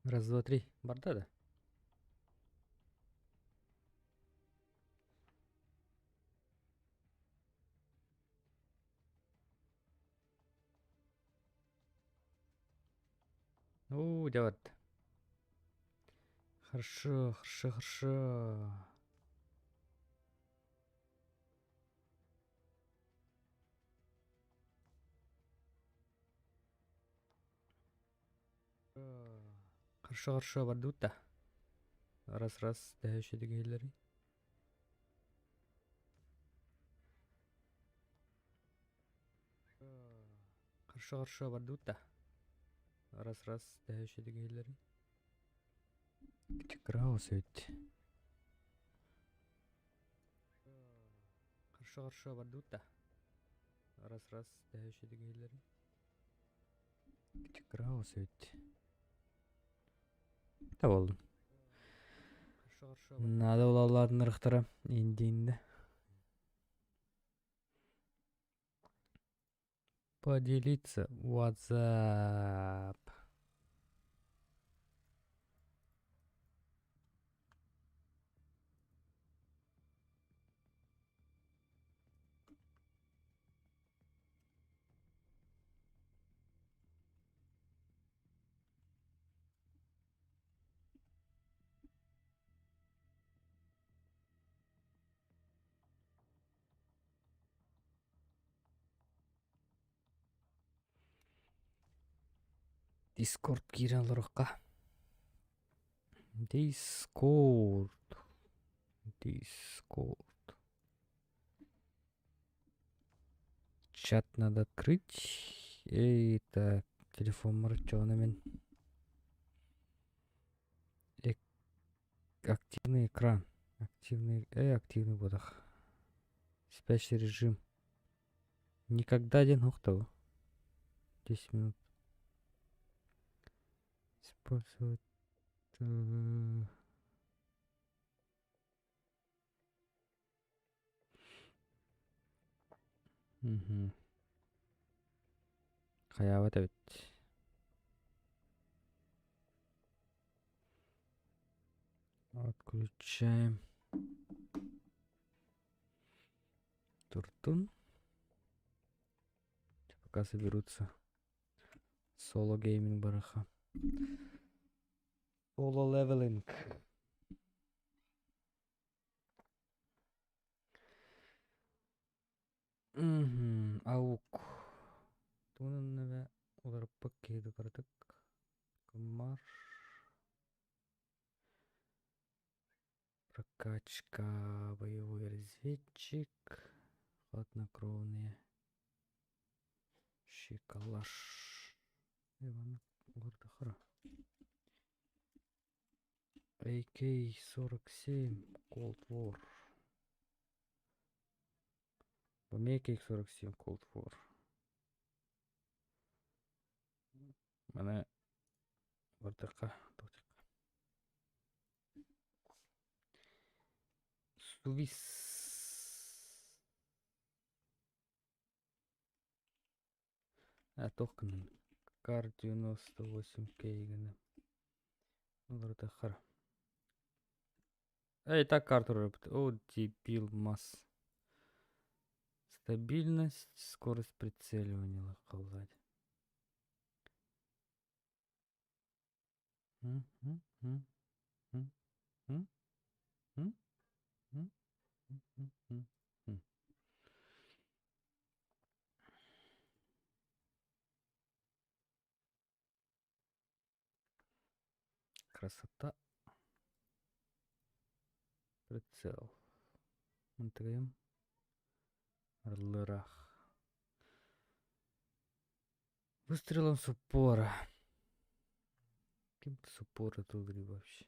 Раз, два, три. Барда, да? Идет. Хорошо, хорошо, хорошо. Хорошо, хорошо, бардута. Раз, раз, да еще дегейлери. Хорошо, хорошо, бардута. Раз, раз, да еще дегейлери. Краус ведь. Хорошо, хорошо, бардута. Раз, раз, да еще дегейлери. Краус ведь. Да болдum. Надо улалардын ырыктары инди. Поделиться WhatsApp. Discord кире алырыкка. Discord. Чат надо открыть. И так, телефон морченый. Активный экран. Активный бодах. Спящий режим. Никогда один ухтал. 10 минут. Использовать. Угу. Хаяват ведь. Отключаем. Туртун. Пока соберутся. Соло гейминг бараха. Соло левелинг. Аук. Тунун небе ударып кейді бардык. Комар. Прокачка. Боевой разведчик. Хладнокровные. Шикалаш. Иван Гордахара. AK-47. Cold War. AK-47 Cold War. Mana Гордаха. Сувис. Тоқын. Кар 98 кейгіні. Гордахара. Так карту рыбт. Дебил масс. Стабильность, скорость прицеливания локалзать. Красота. Прицел. Монтагаем. Орлырах. Выстрелом с упора. Кем-то с упора тут вообще.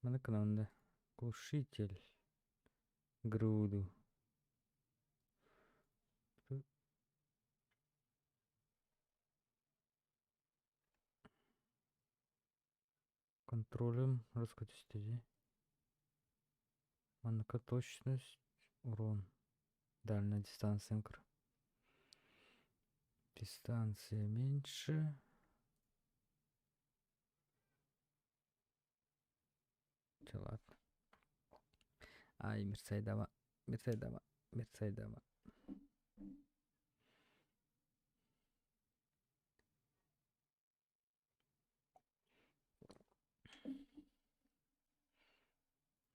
Mana kanalında. Глушитель. Груду. Контролем раскатистей. Точность. Урон. Дальняя дистанция. Дистанция меньше. Че, ладно. Ай, мерцай дама. Мерцай дама. Мерцай дама.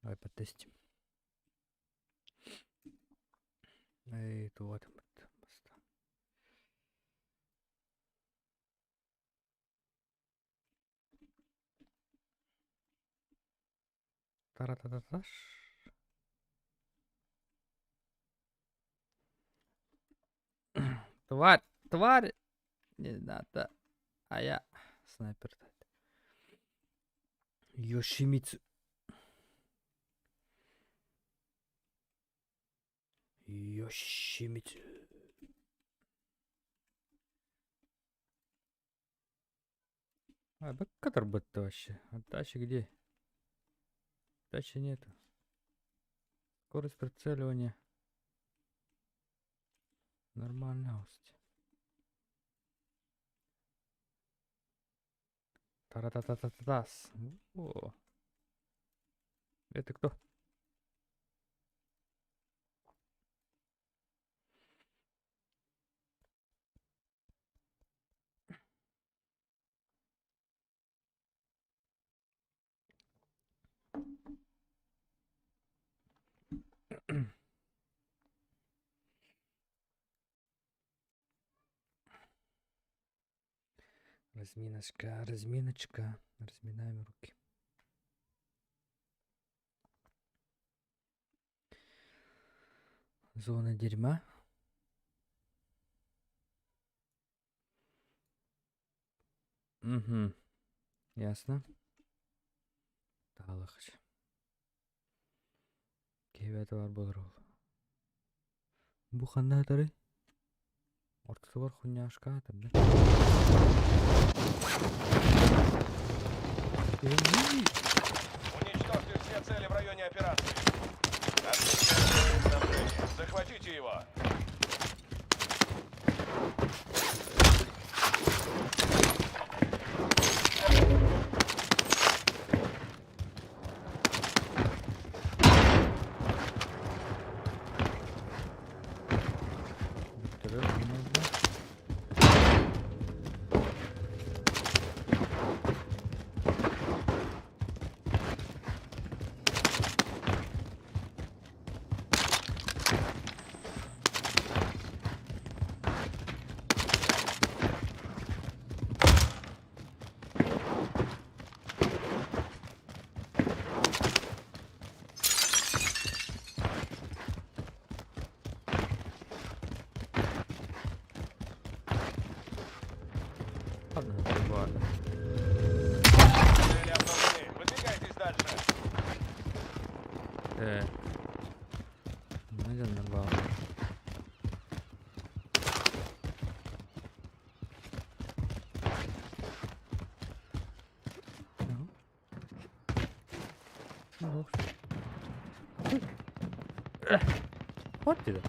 Давай потестим. Эй, тут вот. Тара-та-та-таш. Тварь, тварь. Не надо. А я снайпер. Йошимицу. Йошимицу. А, бэккатер бот-то вообще. А тачи где? Тачи нету. Скорость прицеливания. Нормальность. Тара-та-та-та-тас. О. Это кто? Разминочка, разминочка. Разминаем руки. Зона дерьма. Угу. Ясно. Талахч. Кебеті бар болар ол. Бұл қандай атары? Ортасы бар хуйняшка атыр, да? Уничтожьте все цели в районе операции. Отключайте снабжение. Захватите его. Ладно, ладно. Цели обнаружены. Выдвигайтесь дальше. Найдем нормально. Вот тебе.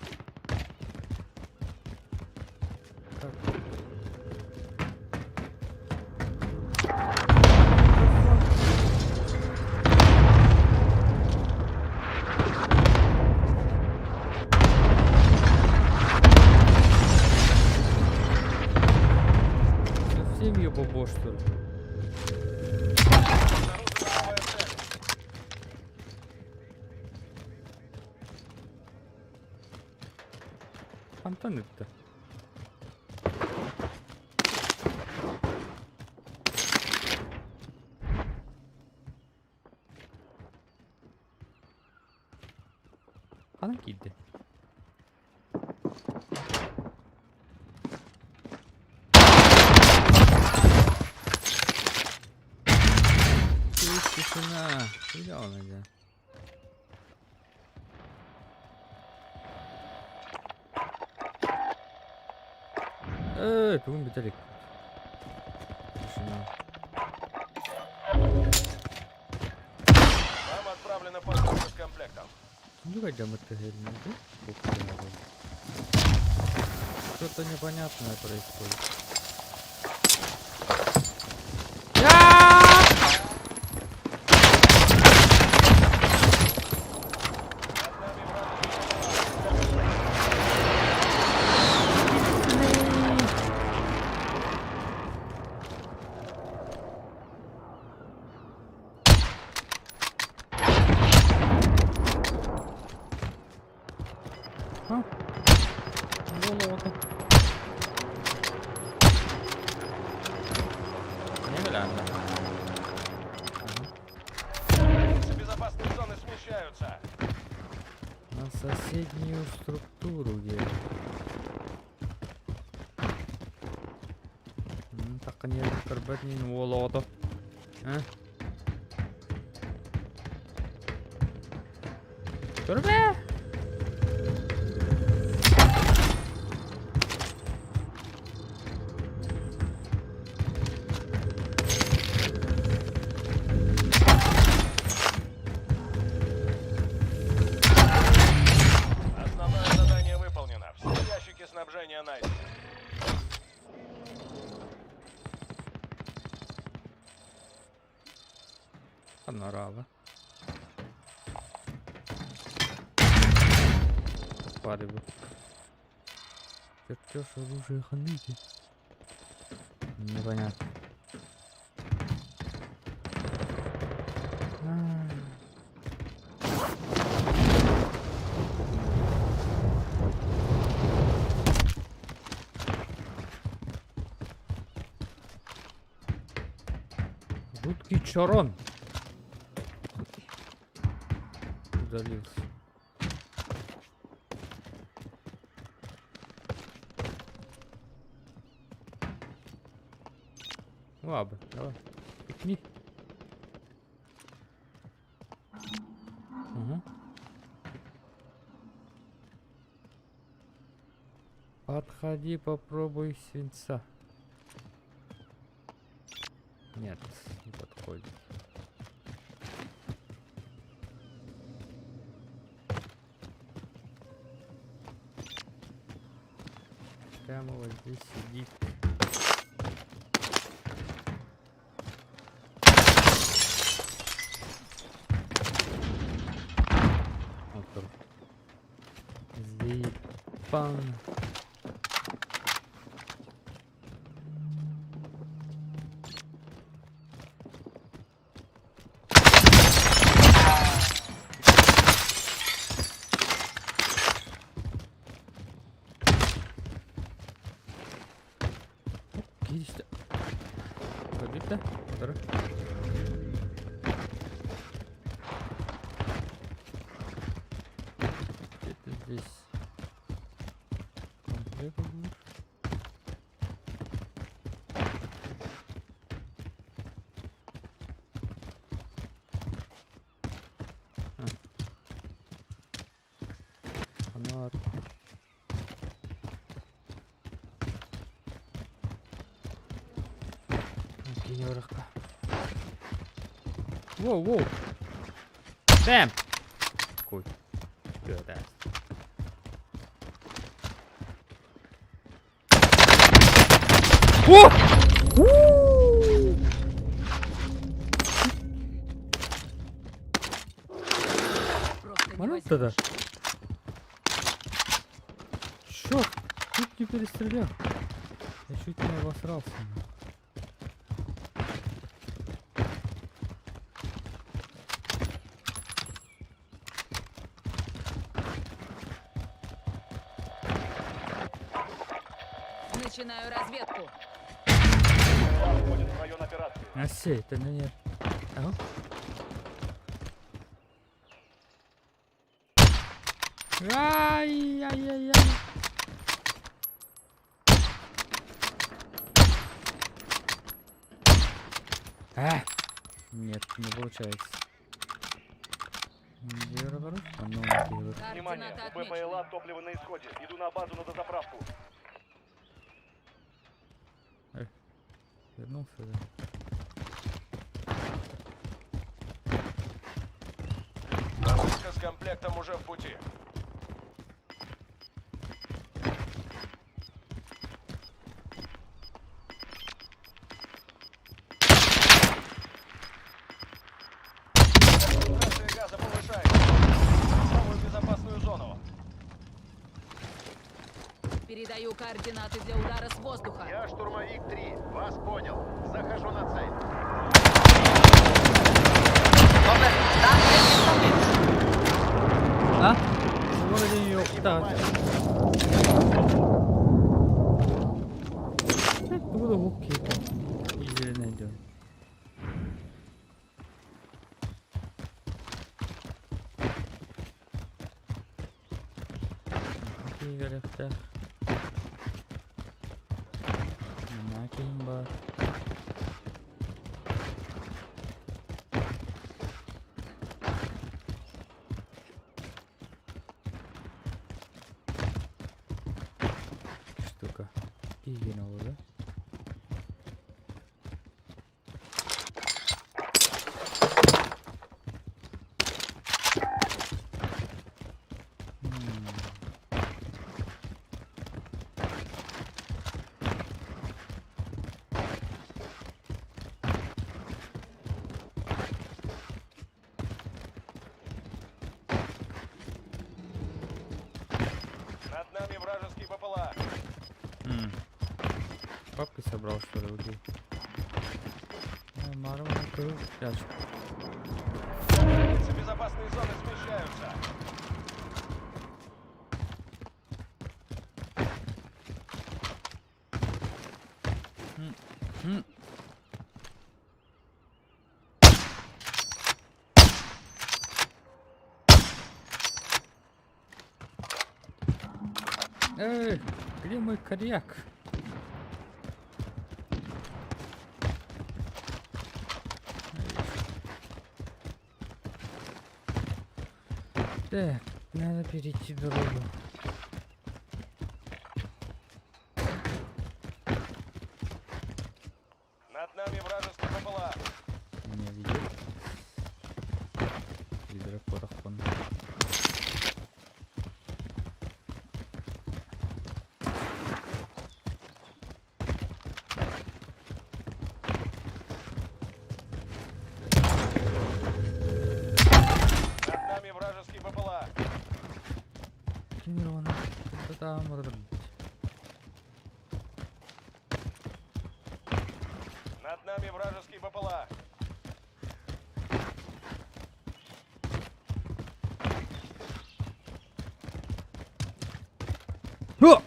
Совсем ее бобо, что ли? Обнаружена новая цель. Фонтаны-то. Ana gitti. Тишина. Зеленая, да. Бум, Виталик. Тишина. на посадку с комплектом. Ну, пойдем это гельный, да? Что-то непонятное происходит. А? Золото. Неглянно. Границы безопасной зоны смещаются. На соседнюю структуру где? Так не карбатнин волото. А? Турбе! Основное задание выполнено. Все ящики снабжения найдены. Панорама. Падаю. Чертеж оружия ханыки. Непонятно. Жуткий чорон. Удалился. Ладно, давай. Пикни. Угу. Подходи, попробуй свинца. Нет, не подходит. Прямо вот здесь сидит. Заебан. Есть. Побита? Второй. Где-то здесь. Комплект будет. Фонарь. Генералка. Воу, воу. Бэм! Какой? Да. О! Манал тогда. Чёрт, чуть не перестрелял. Я чуть не обосрался. Начинаю разведку. Входит в район операции. А сей, это меня... Ага. Ай-яй-яй-яй. Нет, не получается. Где разворот? А ну, делает. Внимание, Координаты у БПЛА отмечены. топливо на исходе. Иду на базу на дозаправку. Вернулся, да. комплектом уже в пути. Концентрация газа повышается. Новую безопасную зону. Передаю координаты для удара с воздуха. Я штурмовик 3. Вас понял. Захожу на цель. А? Вроде ее... Да. Буду губки и зеленый идет. Какие горят-то? Накимба. Штука. И генову, да? Над нами вражеские БПЛА. Папки собрал, что ли, убил? Марвел накрыл спячку. Границы безопасной зоны смещаются. Эй, где мой коньяк? Так, надо перейти дорогу. Над нами вражеские БПЛА. Меня видит. Гидропарафон. Над нами вражеские БПЛА. Тренировано. Что там может быть? Над нами вражеские БПЛА. О!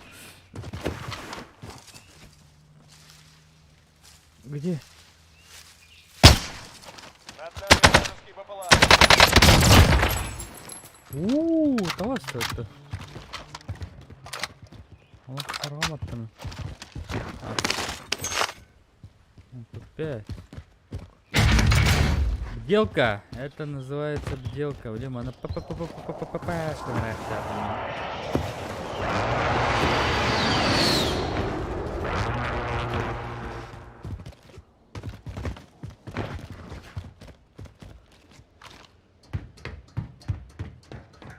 Где? Над нами вражеские БПЛА. Да вот что это. Вот грамотно. Тут 5. Бделка. Это называется бделка. Где она?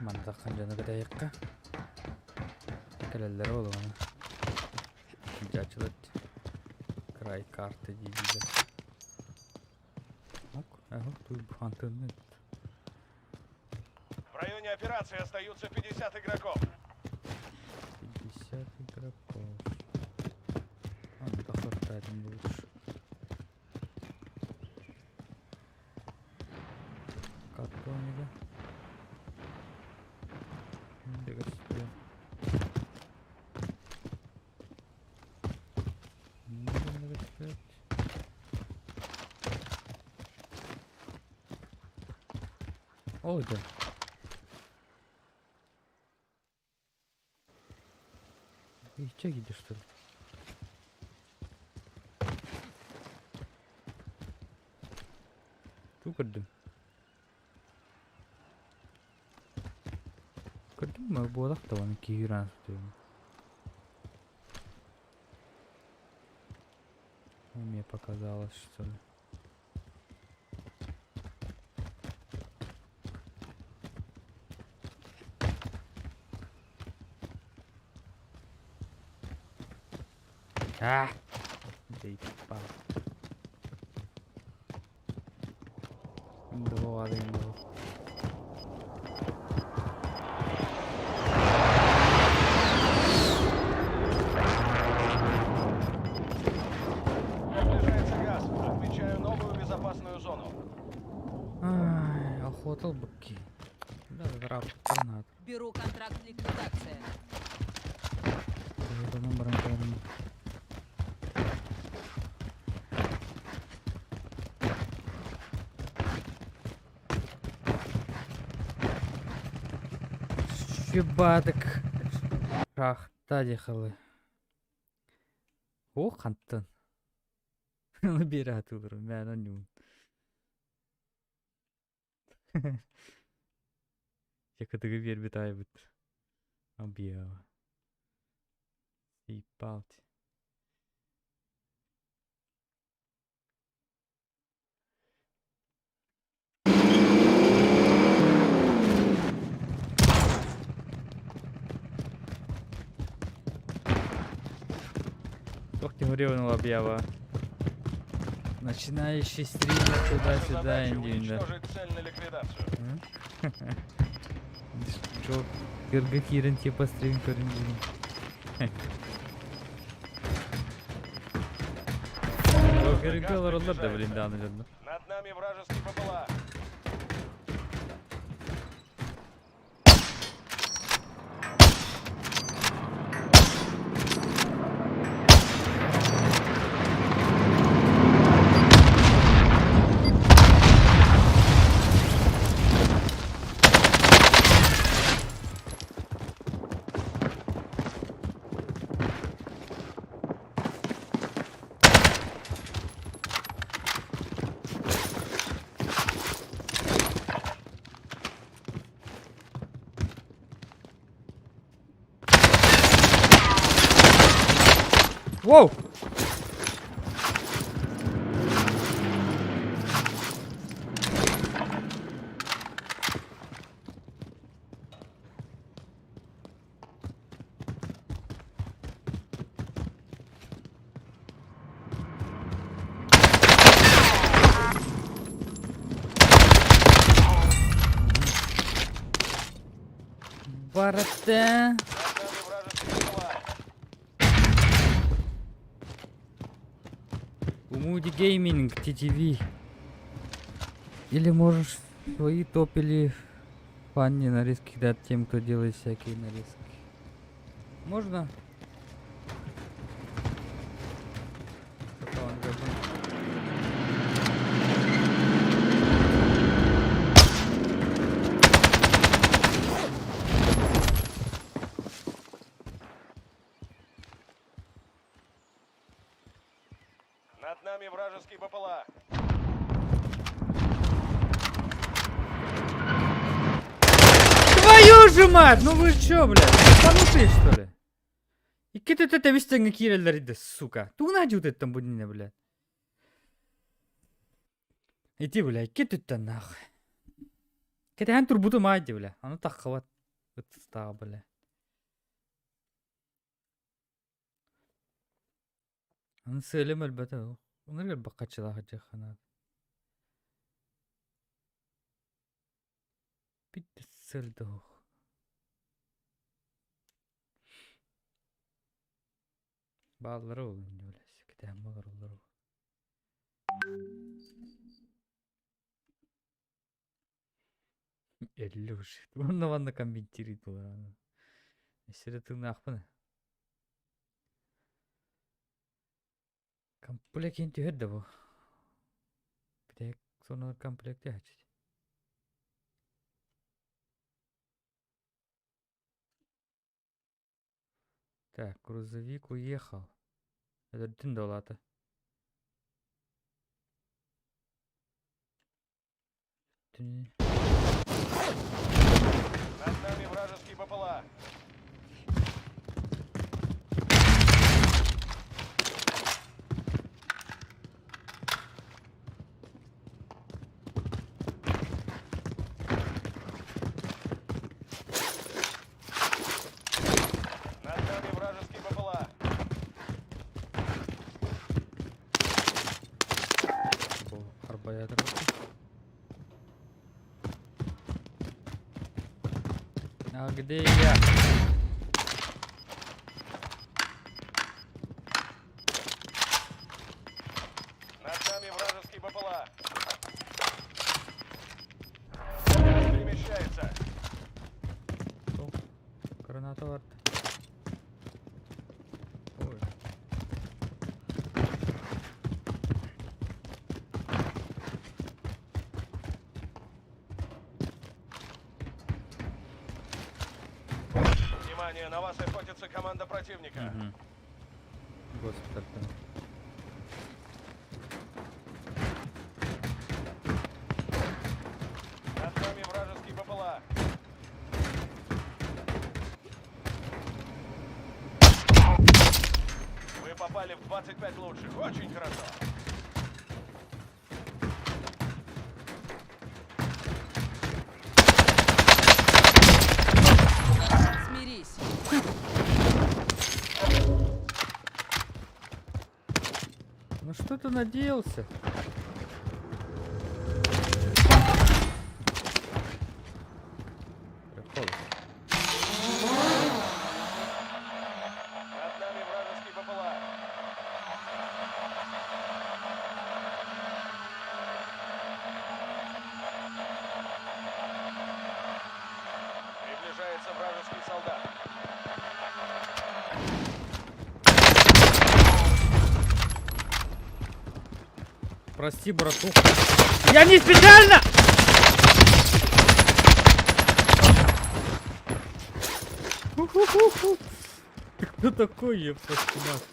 Мандаххан жанагы даяққа. Келелер болу аны. Жачылат. Край карты дейді. Тут фантомет. В районе операции остаются 50 игроков. 50 игроков. Надо хватать лучше. Картонига. Бегать вперед. Бегать вперед. Ой, да. И че едешь, что ли? Ту кырдым. Кырдым мы болак-то вон кийран стоим. Мне показалось, что ли. А! Заебал. Два, один, два. Приближается газ. Отмечаю новую безопасную зону. Ай, охотал быки. Да, торнадо. Беру контракт ликвидация. Это номером прям. Щебаток. Шахта дехалы. О, хантын. Набират утром, я на нем. Я когда говорю, битай вот. Объява. И палти. Ох, ты говорил, объява. Начинающий стрим Ваша туда-сюда, задача индивидуально. уничтожить цель на ликвидацию. Чё, Гергакирен типа стрим коренжин. Гергал роллер да блин да наверное. Над нами вражеский ППЛА. Воу! Барате. Над нами вражеский ППЛА. Умуди гейминг, TTV. Или можешь свои топили фанни нарезки дать тем, кто делает всякие нарезки. Можно? Пока он габан. Над нами вражеский БПЛА. Твою же мать! Ну вы чё, блядь? Ебанутые, что ли? И кит это вистенга киреллериде, сука. Туна жутет там будине, блядь. Иди, блядь, кит это нахуй. Кит хан турбуту маадди, блядь. Аны таххават. Ыттыстаа, блядь. Аны сөйлем әлбәттә ул. Унырга бакачылар жахана. Бит сөлдө. Баллары ул инде беләс. Китә малар улар. Элле уже. Он ванна комментирует булар. Эсере тыңны акпын. Комплект инде хәдә бу. Битек соны комплект яч. Так, грузовик уехал. Это один доллар. Над нами вражеский БПЛА. Над нами вражеский БПЛА. топая трохи. А где я? Над нами вражеский БПЛА. Газ перемещается. О, граната варта. Ой. Внимание, на вас охотится команда противника. Мгм. Госпиталь там. Над нами вражеский БПЛА. Вы попали в 25 лучших. Очень хорошо. Смирись. Ну что ты надеялся? Прикол. Над нами вражеский БПЛА. Приближается вражеский солдат. Прости, братуха. Я не специально! Ху-ху-ху-ху. Ты кто такой, ёпта мать?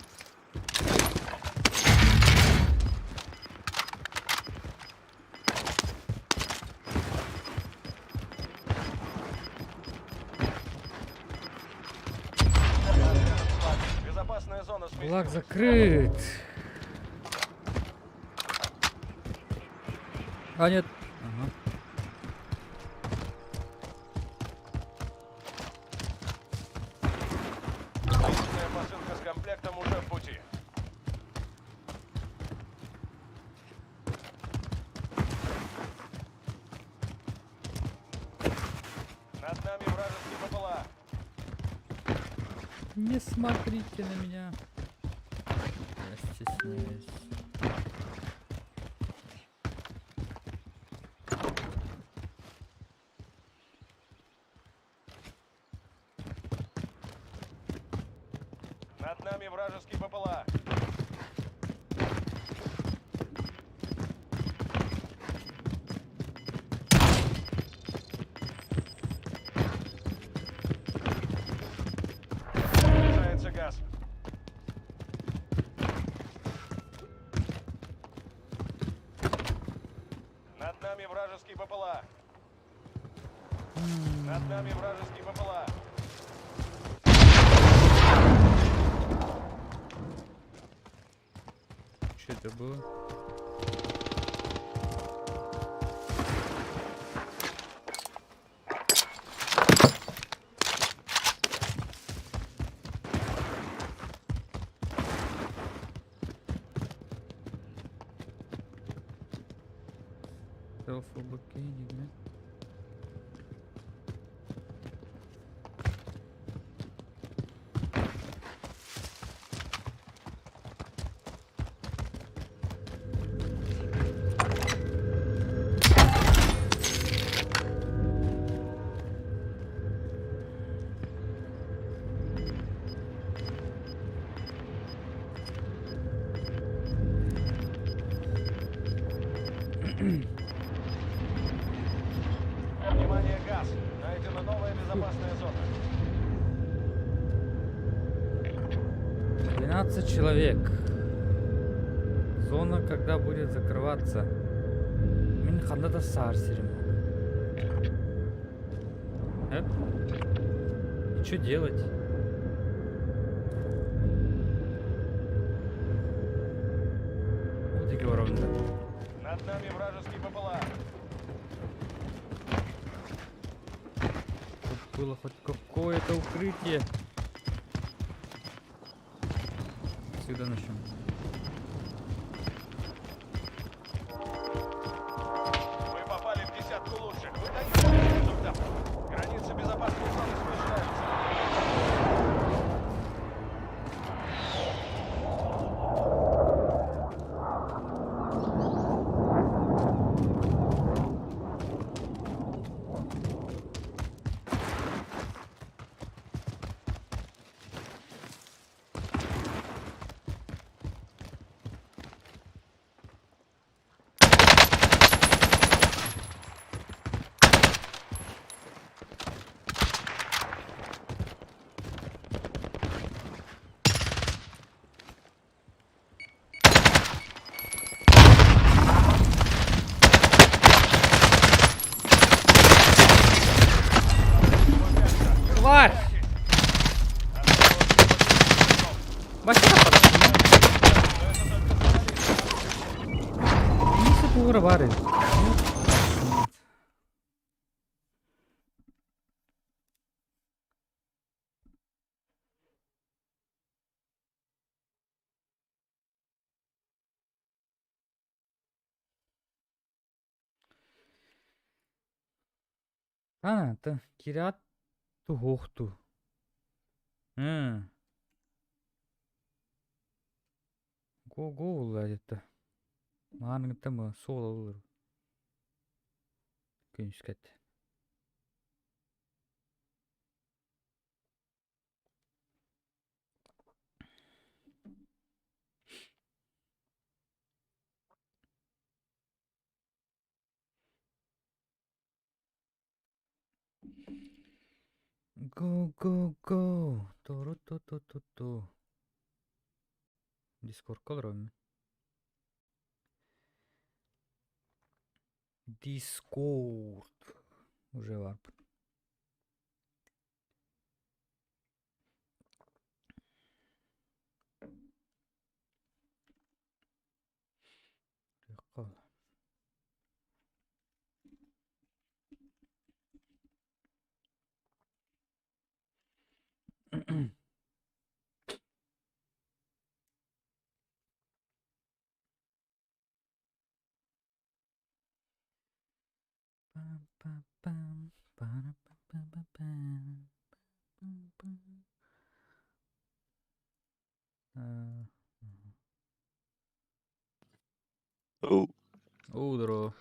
Безопасная зона сместилась. Флаг закрыт. А, нет. Ага. Личная посылка с комплектом уже в пути. Над нами вражеский БПЛА. Не смотрите на меня. Я стесняюсь. Над нами вражеский БПЛА. Приближается газ. Над нами вражеский БПЛА. Над нами вражеский БПЛА. Что это было? Селф-блокейдинг, да? Внимание, газ. Найдена новая безопасная зона. 12 человек. Зона когда будет закрываться? Мен қанда да сарсерім. Что делать? Вот и говорю. Над нами вражеский БПЛА. Тут было хоть какое-то укрытие. Сюда начнем. тура бар еді. Та кират ту хохту. Го улла жетті. Маған гыттамы сол olur. Күншкет. Go. Туру-ту-ту-ту-ту. Discord kalırım. Discord. Уже var. Кал. Pam, pam, pam, para, pam, pam, pam, pam, pam, pam. Oh, Удро.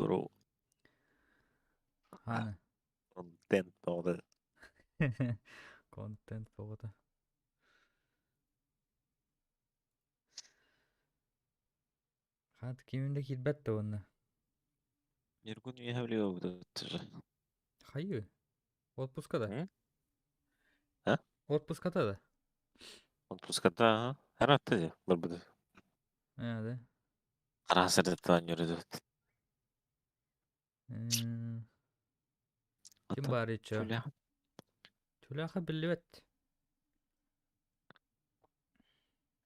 здорово. Хана. Контент болды. Контент болды. Хат киминде килбетті оны. Нергун үйәвлеу бұды. Хайы. Отпускада. А? Отпуската да. Отпуската, әр атты де, бір бұды. Да. Қарасырды туан жүрді. Ким бар ечо? Тюляха білбет.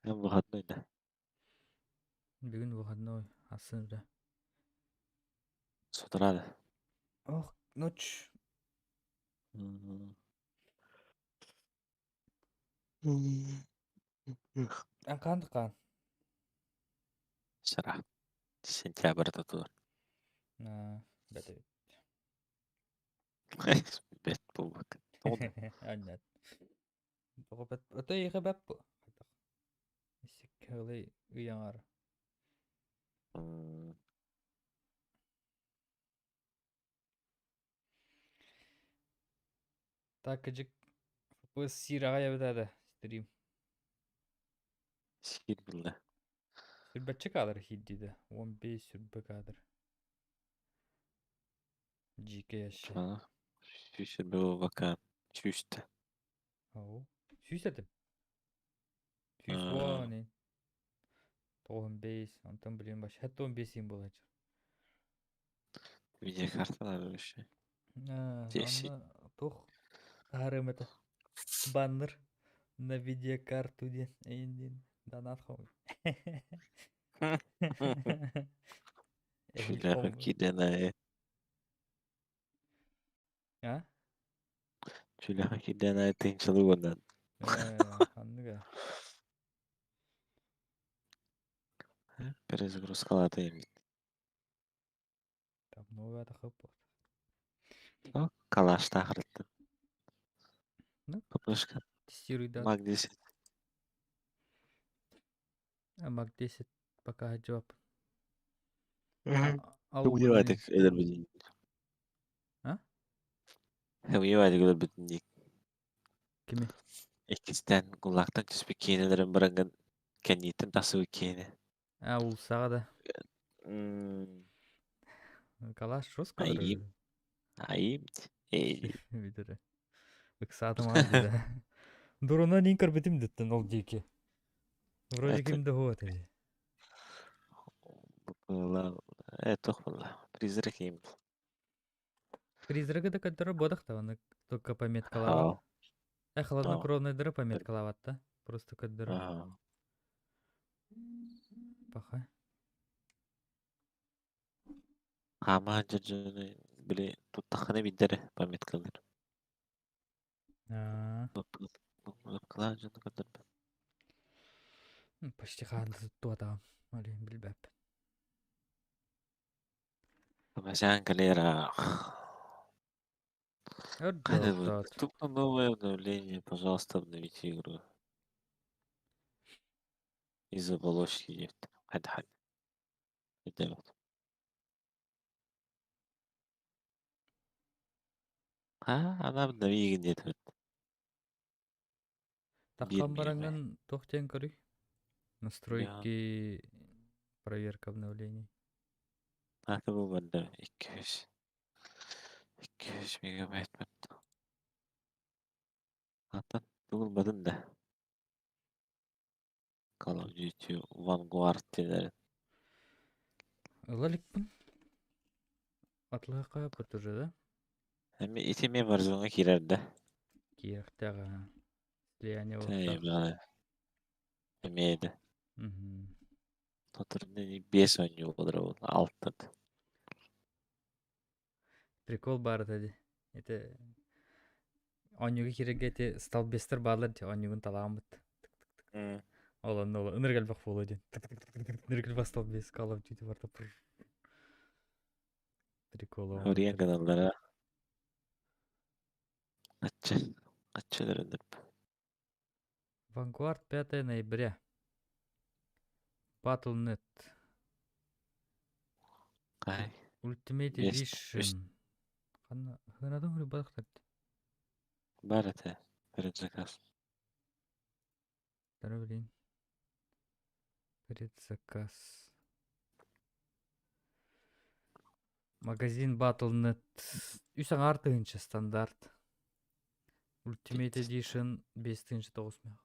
Мен бұғатын ойда. Бүгін выходной. Асында. Содырады. Ох, ночь. Қанды. Шара. Сентябрьда тур. Бәті. Бет бұл бак. Аннат. Өті еғі бәп бұ. Исік ғылай үйаңар. Так, жік FPS сираға ябытады. Стрим. Сир білді. Сүрбәтші кадр хит дейді. 15 сүрбі кадр. Жеке яшы. Сүйсір бұл бака. Сүйсті. Ау. Сүйсетім. Сүйсуаны. 15. Антон білен баш. Хәтті 15 ем болады. Видеокарталар өші. Анна тоқ. Арымыты. Баннер. На видеокарту ден. Эйнден. Донат қауыр. Чуляға киден ай. А? Чуляға киден ай тыңшылы ондан. Анныға. Перезагрузкалады емін. Там новая тақып болды. Калашта ақырытты. Ну, Папышка. тестируй да. Маг 10. Маг 10 пока жауап. Хевуеватик өдір бітін. А? Хевуеватик өдір бітін дейік. Кеме? Екістен құлақтан түспек кейнелерін біріңгін кәнеттен тасы өкейні. Улсаға да. Калаш жорстко Айып. Айып. Видері. Үксатым ады да. Дұрына нинкар бітім деттін ол дейке. Вроде кемді хуат еді. Это было. Призрак им. Призрага да каддара бодақта, оны только пометкалават. Хладнокровный дыры пометкалават, да? Просто каддара. Паха. Hama jajını bile tutakını bidere pametkalar. Bakılar canı kadar. Почти ханды tuttu adam. Олен билбеп. Ama sen kalera. Когда Örдөp вот taat. доступно новое обновление, пожалуйста, обновите игру. Из-за оболочки нет. Хад. Это вот. Она обнови где-то. Таккан Бирмеме. бараңнан тохтен көрү. Я. Настройки проверка обновлений. Это был банда. 200 мегабайт бат. Ата туулбадын да. Call of Duty Vanguard дилер. Ылаликпин. Атлыга каяппыт уже, да? Эми итиме барзуңа кирер да. Киевтага. Слияние Тей болуптар. бала. Эмейди. Мгм. Тотурны 5 ойню болдыр ол. 6. Прикол бар тади. Это онюга кирегети сталбестер баалар же онюгун талагамыт. Олан ыныргалбак болу ден. Ыныргалбак сталбес Call of Duty барда пыр. Прикол Ориян оңотур. каналлара. Ачы. Ачылар өндүрп. Vanguard 5 ноября. Battle.net. Кай. Ultimate Бес. Edition. Ханадың үрі бадықтар. Бар это. Предзаказ. Дары білейін. Предзаказ. Магазин Battle.net. Үсің артығыншы стандарт. Ultimate Edition 5-9 мега.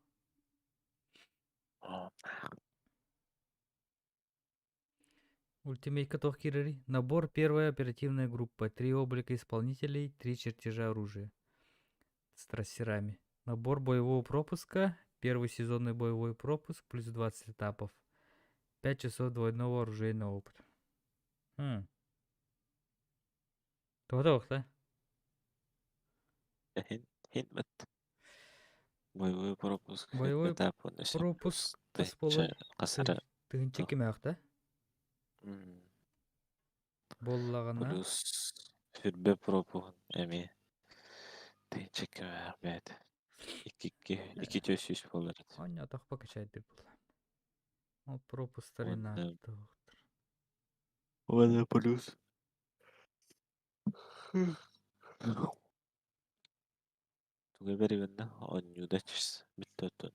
Ультимейка тох кирери. Набор первая оперативная группа. 3 облика исполнителей, 3 чертежа оружия. С трассерами. Набор боевого пропуска. Первый сезонный боевой пропуск плюс 20 этапов. 5 часов двойного оружейного опыта. Тоқтақ, да? Хин бат. Боевой пропуск. Боевой Этап он еще пропуск плюс болот. касара. Тыгынчы кемек, да? Боллағына. Плюс хүрбе пропук. Эми. Тейчек бәт. 2 төсүс болар. Аня тақпа качайды бұл. Ол пропустарын Онда- атты. Ода плюс. Туга берегенде онюда чис биттөтөн.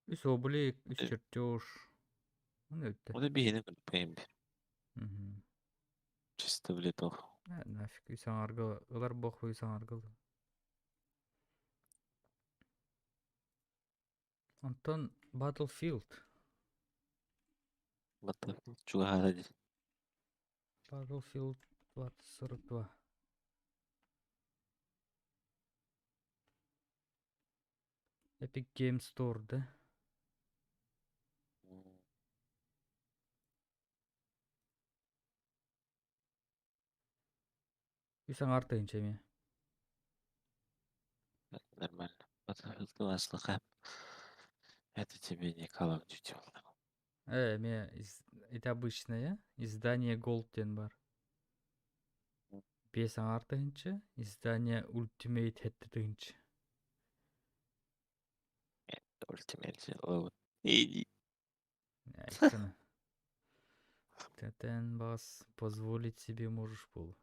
Үс облик, үс чертеж. Оны өтті. Ода бийини көрпөйм бир. Мгм. Чисто билетов. Нафиг, үсің аргыл. Олар боқ үсің аргыл. Антон Battlefield. Батты чугада ди. Battlefield 2042. Epic Game Store, да? Үсің артығынша ме? Нормально. Battlefield аслы кап. Это тебе не Call of Duty. Это обычное, издание Golden бар. Бесің артығынша, издание Ultimate хеттігінші. Ultimate Load. Иди. Айтсана. Тәтән бас позволить себе можешь бұл.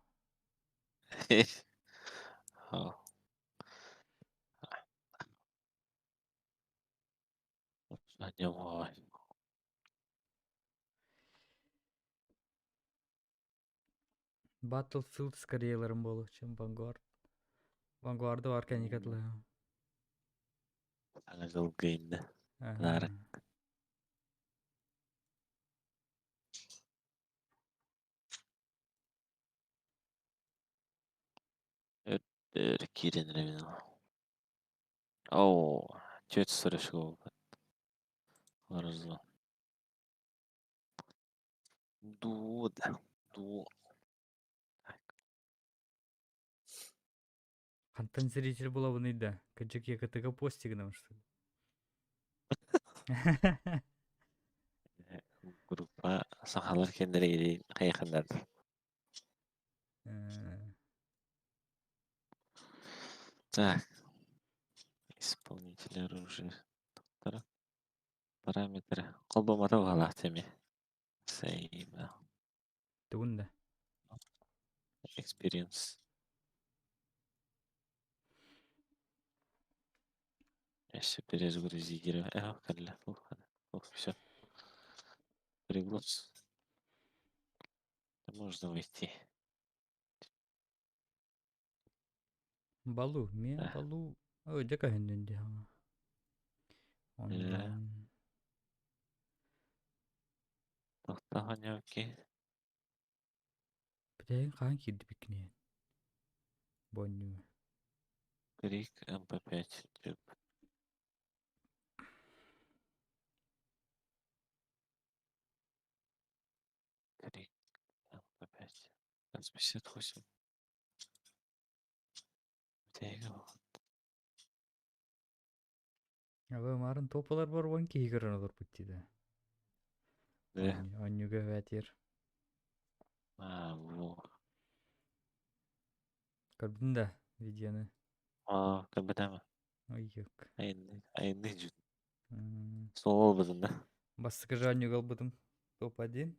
Battlefield скорелерім болу, чем Vanguard. Vanguard'ы бар кәнек атылы. Ана жыл геймді. Ларык. Өттір кирен рәмін. Оу, чөт сұрышы болды. Арызы. Ду. Аттан зритель была вон да. Каджик я катыга постигнам, что ли. Группа сахалар кендерге дейін қайықындар. Так. Исполнитель оружия. Параметры. Қолбамата ғалақ теме. Сейма. Туында. Experience. Еще перезагрузить. Калля. Все. Перегруз. Можно выйти. Балу. Мен Да. балу. Ой, дека хенден де. Онлайн. Тоқтаған окей. Бітейін қаған келді бікіне. Боню. Крик МП5. Крик МП5. 58. Абы марын топалар бар вон кейгірін олар бүттейді. Онюга вәтер. Во. Көрдің да видеоны. Кабедама. Ой, юк. Айны жүд. Сол бұдын да. Бастықы жаню қалбыдым. Топ-1.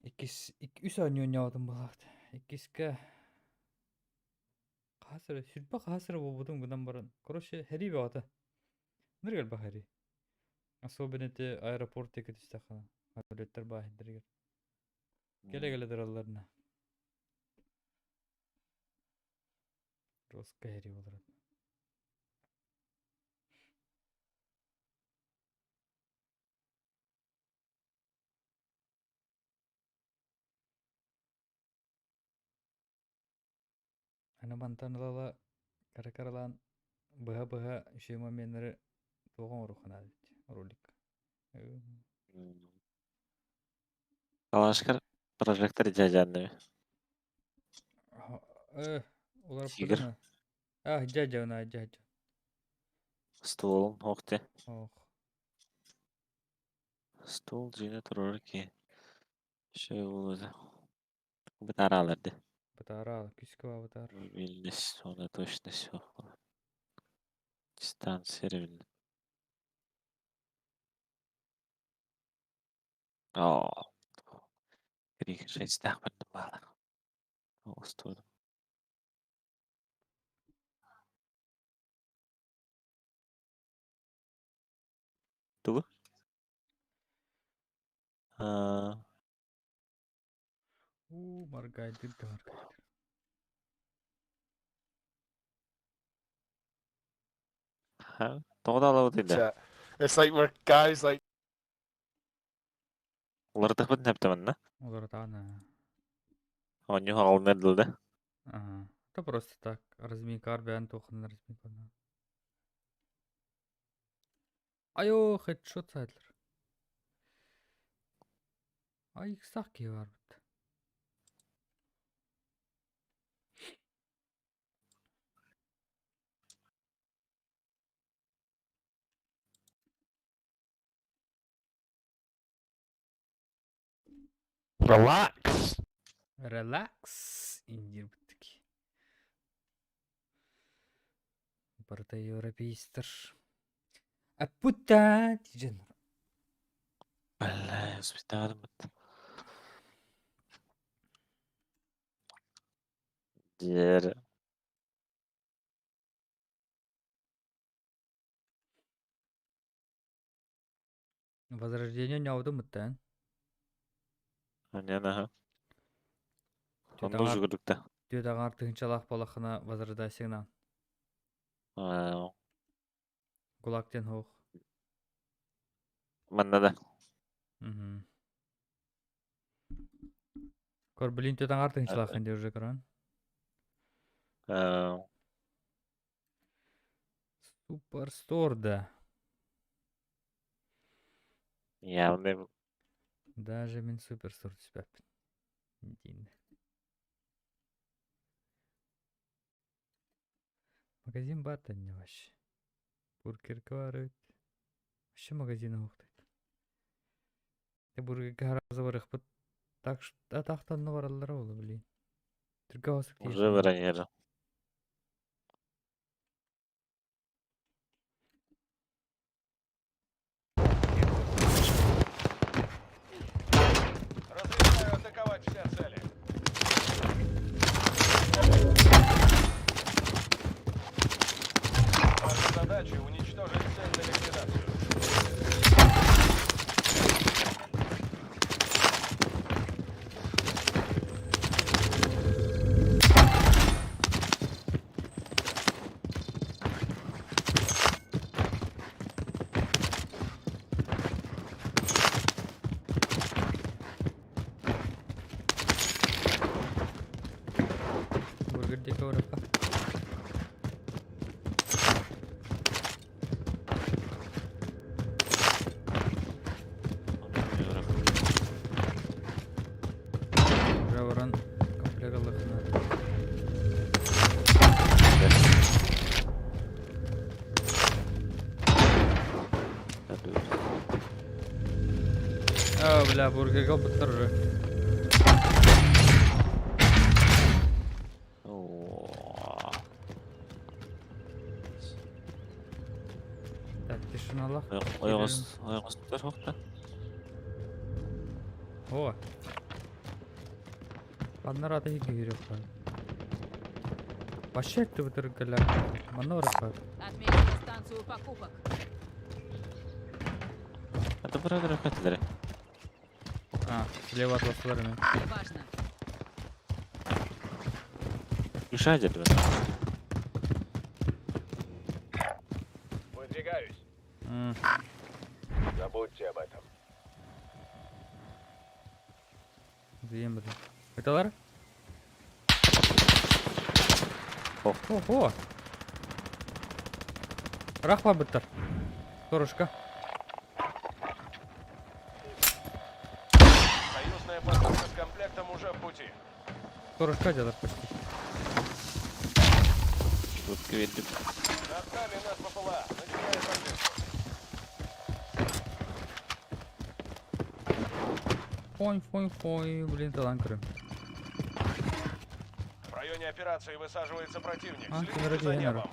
Үс аню ойнаватым балақты. Икіске... Қасыры, сүртпа қасыры болбудым күнан баран. Короче, хәри бағаты. Ныр гәл ба хәри. Особенно те аэропорт теке түстақана. Өлеттер ба хәддергер. Келе-келе дыраларына. Жостқа хәри болырады. Ана бантанылала каракаралан быха-быха үші моменттері тоған ұрықына ролик. Калашкар прожектор жажанды. Олар Тигр. бұдыңа. Жажа ұна, жажа. Стол оқты. Ох. Стол жүйіне тұрыр ке. Шөй болуды. Бұтар алырды. Бұтар ал, күскі ба бұтар. Вильнес, оны точно все. Дистанция ревель. Крик 6 тақпырды балы. Остойды. Тугу? Маргайдыр да маргайдыр. Тоғда алау дейді. It's like we're guys like Олар тақпын нәптімін, да? Олар тағына. Оны алын әрділді. Это просто так. Разминка арбиян тоқын разминка. Айо, хедшот сайдлер. Ай, қысақ кей бар бұд. relax. Релакс. Индир бұттік. Барда европейстер. Аппута. Дижен. Бәлі, ұспитағадым бұд. Дер. Возрождение не аудым бұттан. Анен, аха. Сонда Тетаңар- жүгірдікті. Дедағар тыңчалақ балақына возрождасыңнан. Гулактен хоқ. Манна да. Кор білін тетаңар тыңчалақ енді уже көрін. Суперсторда. Явный. Даже мен суперстор түспәппін. Дейінді. Магазин бар да не вообще. Бургерге барып. Вообще магазин уктайт. Бургерге харазы барых бут. Так что атактан баралар болу блин. Түргө басып Уже бронировал. Разрешаю атаковать все цели. Ваша задача уничтожить цель на ликвидацию. Бургердеги барып. Уже баран комплект алыхына. А, бля, бургерге албыттар уже. Так, тишиналах. Оягыстар хокта. О. Паннарата хиги хиреп бар. Вообще ты бутыргалар. Манора бар. Отметили станцию покупок. Это бродер хатидер. А, слева от вас стороны. Важно. Ишадер. Выдвигаюсь. М, Забудьте об этом. Дiyeyim bile. Kıtalar. О. Ого. Рахма быттар. Торушка. Союзная посылка с комплектом уже в пути. Торушка дядar почти. Тут квитик. Над нами нас ППЛА. Начинаем разведку. Фой. Блин, таланкры. В районе операции высаживается противник. А, Следите вроде за я небом.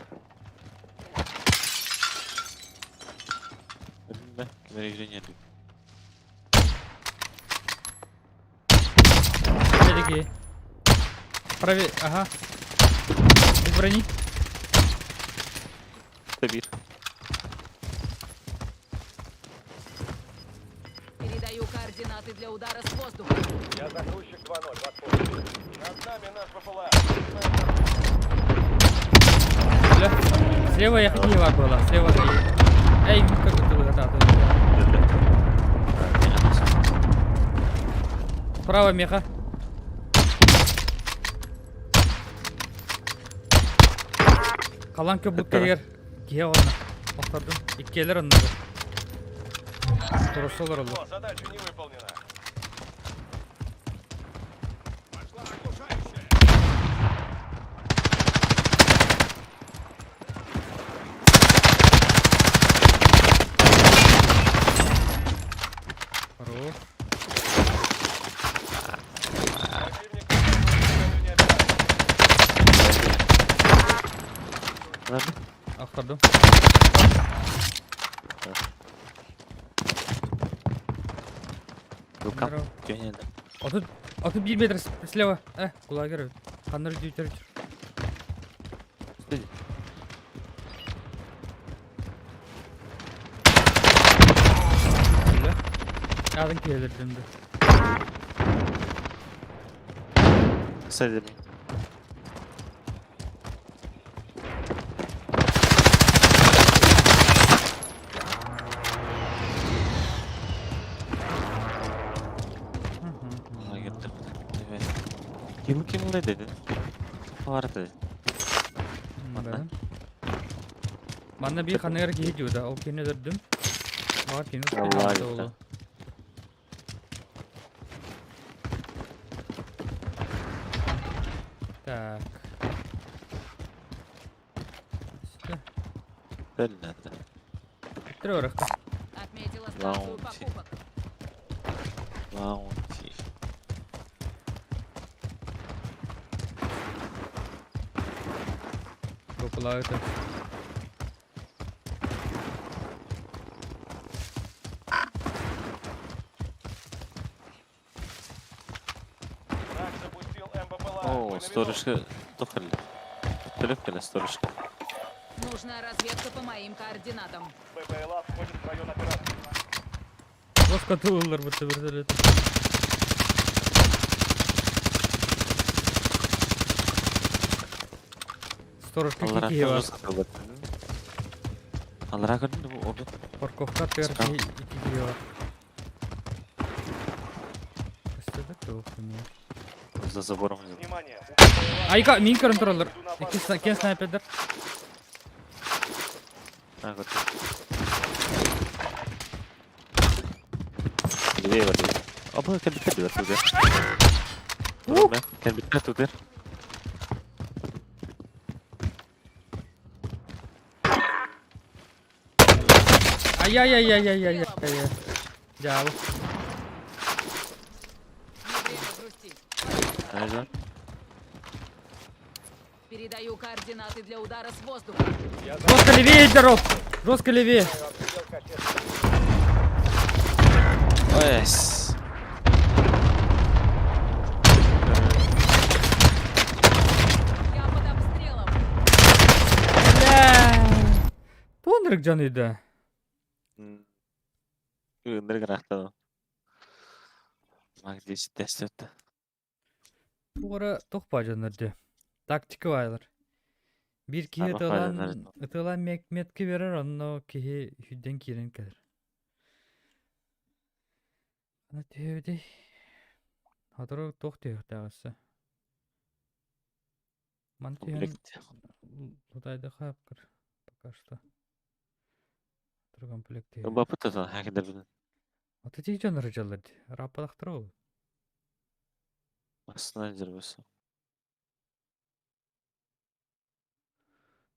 Да, кибережение. Береги. Правее. Ага. Без брони. Табир. Передаю координаты для удара с воздуха. Я загрузчик 2-0, вас понял. Над нами наш ППЛА. Бля. Слева я не вар была. Слева. Эй, как это выгадать? Справа меха. Қалан көп бұтқа егер кие ғана бақтардым. Иккелер оннады. Дұрысылар олды. О, задача не выполнена. Хорош. Противник в районе операции. Ладно. Ақтардым. Рукам. Здорово. Кенелді. Отут 1 метр слева. Кулагер. Қаныр дейтер жүр. Стudi. Бля. Adın келер дімді. Кстати, лагерді. Кім деді? Бар деді. Бля. Манна bir қанығыр кейді да. Ол кені дұрдым. Бар кені Vallahi ұспен gitti. Так. Дальше. Трёрка. Отметила станцию Лаунти. покупок. Лаунти. Попылают. Враг запустил МБПЛА. О, Мы на виду. сторожка. Тухали. Телефон сторожка. Нужна разведка по моим координатам. БПЛА входит в район операции. Жестко туллар bu sefer. Сторожка Аллара кики var. тоже. Аллара gördün mü bu onu? Парковка тверки Справа. и кики var. Костяда кровка не. За забором. Внимание! Айка, мин контроллер. Кен снайпердер. Ha gördüm. Leveye var. Ama kan bitti bir tudur. Durun be. Kan bitti tudur. Ай-яй-яй-яй-яй-яй. Жабы. Не время грустить. Nerede? Передаю координаты для удара с воздуха. Жестко левее, здоров. Жестко левее. Yes. Я под обстрелом. Бля. Тонрик canıydı. Nereye kadar? Bak dest öttü. Bu ara tohpa canırdı. Taktika varlar. Bir kişi Ama faydalar ıtılan metki verir onu kişi hüdden kirin kalır. Ana tüyüdü. Hadırı toh diyor dağısı. Man tüyün Komplekt. Ludayda kapkır. Bakışta. Hatır komplekt diyor. Bapı tutan hakikaten bunu. Atı çiğ canırı çalırdı. Rapalaktır oğlu. Aslında acırması.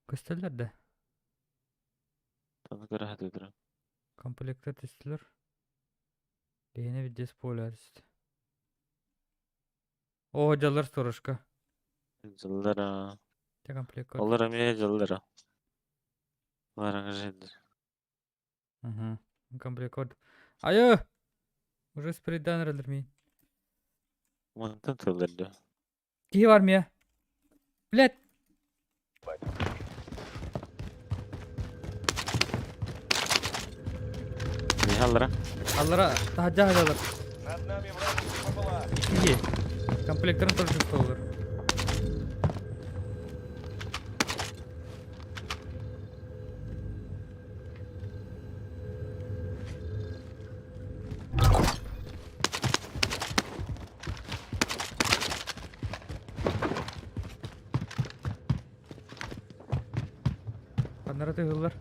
Kösteller de. Bana göre hadi durum. Komplekte testiler. Lehine vidyası polarist. O hocalar soruşka. Cıllara. Te komplekt kod. Olur amya cıllara. Varanga жиди. Ага. Комплект код. Айо! Уже спридан релерми. Монтан тылдырды. Ки var mı ya? Блядь! Ne hallara? Аллара тахаджа хажалар. Над нами вражеский БПЛА. İki. Kompleklerin soruşka olur. Kanlara tıhırlar.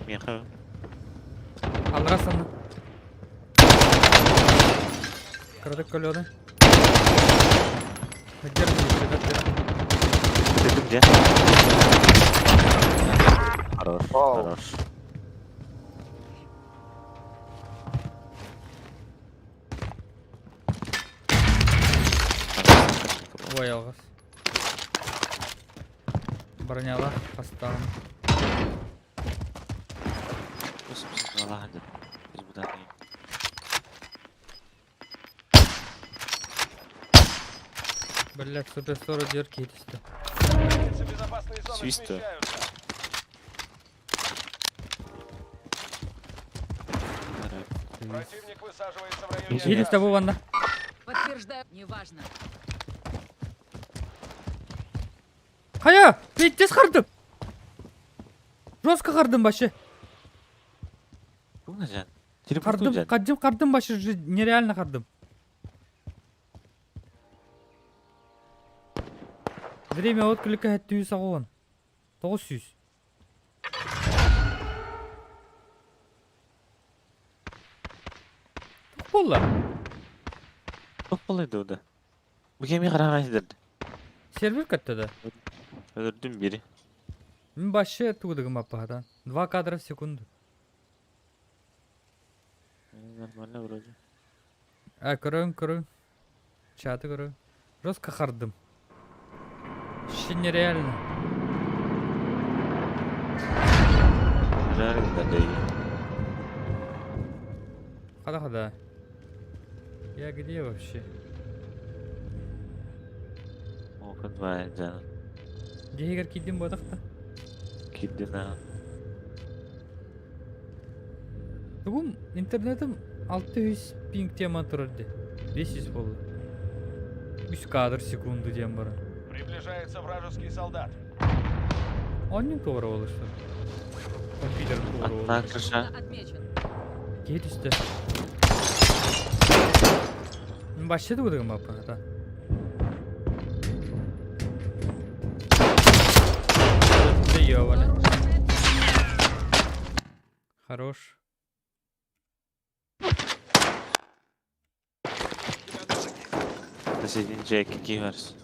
Miyaka. Аллара sana. Kırdık kolonu. Hacer mi? Dedim ya. Хорош. Хорош. Ой, алғас. Броняла поставим. Господи, ладно. Biz buradan iyi. Блядь, суперстора дерки есть. Границы безопасной зоны Свиста. смещаются. Противник высаживается в районе Иди Иди с операции. тобой, Ванда. Подтверждаю. Неважно. Хая! Пиздец кырдым! Жестко кырдым башы. Bu ne can? Телепорт Кырдым, кырдым башы. Нереально кырдым. Время отклика 700 сағуын. 900. Болла. Çok balaydı o da. Bu gemiye karar verdi. Сервер катты да. Öldürdüm biri. Мен вообще тудыгым аппадан. 2 кадра в секунду. Нормально вроде. Көрөң. Чаты көрөң. Жестко хардым. Вообще нереально. Реально да и. Хада. Я где вообще? Окын бай жаным. Дегер кидим бодакта. Киддин а. Бүгүн интернетим 600 пинг тема турды. 500 болду. 3 кадр в секунду дем бара. Приближается вражеский солдат. Onun doğru olur şu. Компьютер doğru olur. Атна крыша. Отмечен. Gel işte. Başladı bu da mapı da. Да ёвана. Хорош. Сосединче какие версии?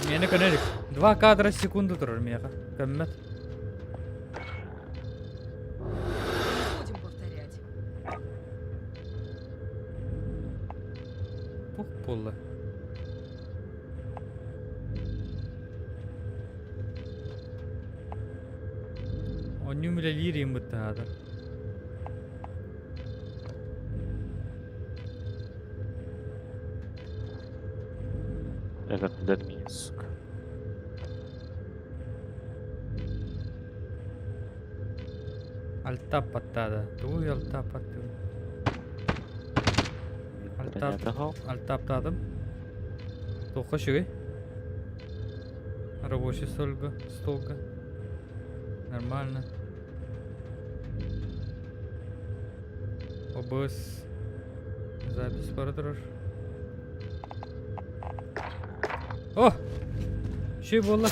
Meni kanerik. 2 kadra sekundu durur mega. Kımmet. Будем повторять. Puh pulla. Onun bile liriyim bu da. Этот дермин, сука. Alta patada. Tu alta patada. Понятно, хау? Альтаптадым. Тоққа шүге. Рабочий столга. Нормально. ОБС. Запись бардырыр. О! Şey болды.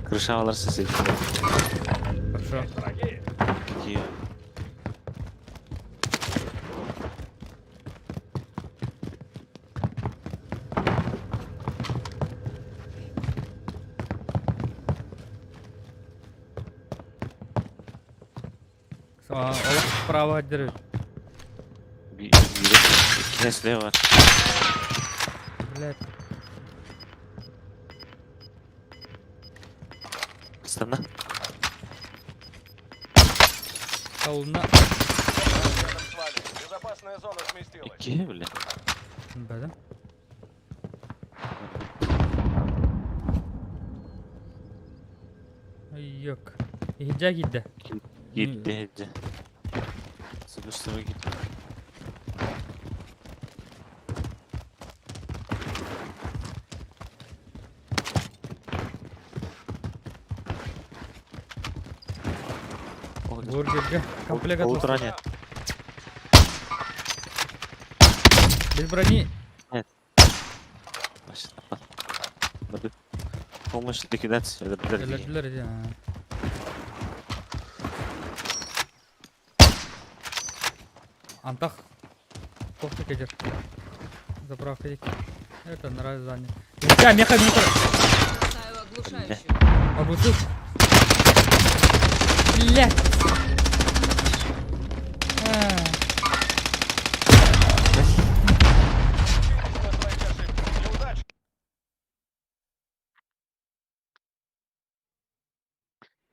Крыша алар соседи. Хорошо. Враги. Какие? Олар справа отдерет. Бiri слева. Блядь. Стана. Колна. Рядом с вами. Безопасная зона сместилась. Какие, бля? Бәдім. Yok. Gitti. Gitti. Sıvı gitti. Бургерге комплект отложил. Полутора. Без брони. Помощь ликвидации. Это дорогие. Электрлер иди. Антах. Кофте кедер. Заправка идти. Это нравится занят. Меха. Бросаю оглушающую. Обусук. Блядь. Неудачи.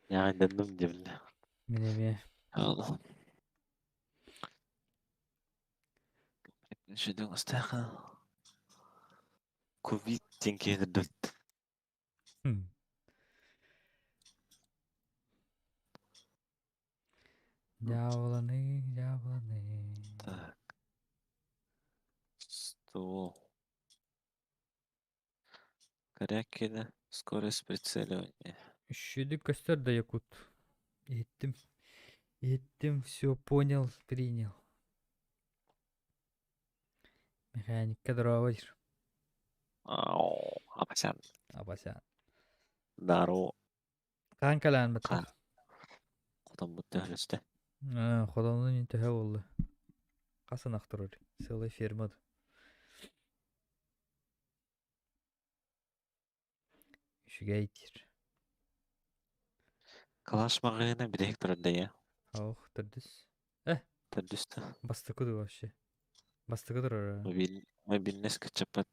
Я дадым дивля. Мне. Allah. Şey diyorsun Steha. Covid tinki dört. Дьяволы. Так. 100. Корякина. Скорость прицеливания. Щедик костер да якут. Этим все понял, принял. Механик кадровый. Ау. Апасян. Абасан. Дару. Kankalan bata. Куда будто höste. Xodanın intihe oldu. Qasın axtırır. Целый ферма. Нифига Калаш мағына бір тұрды я. Ох, тырдыс. Тырдысты. Бастыкыды вообще. Бастыкыдыр ора. Мобильнес качапат.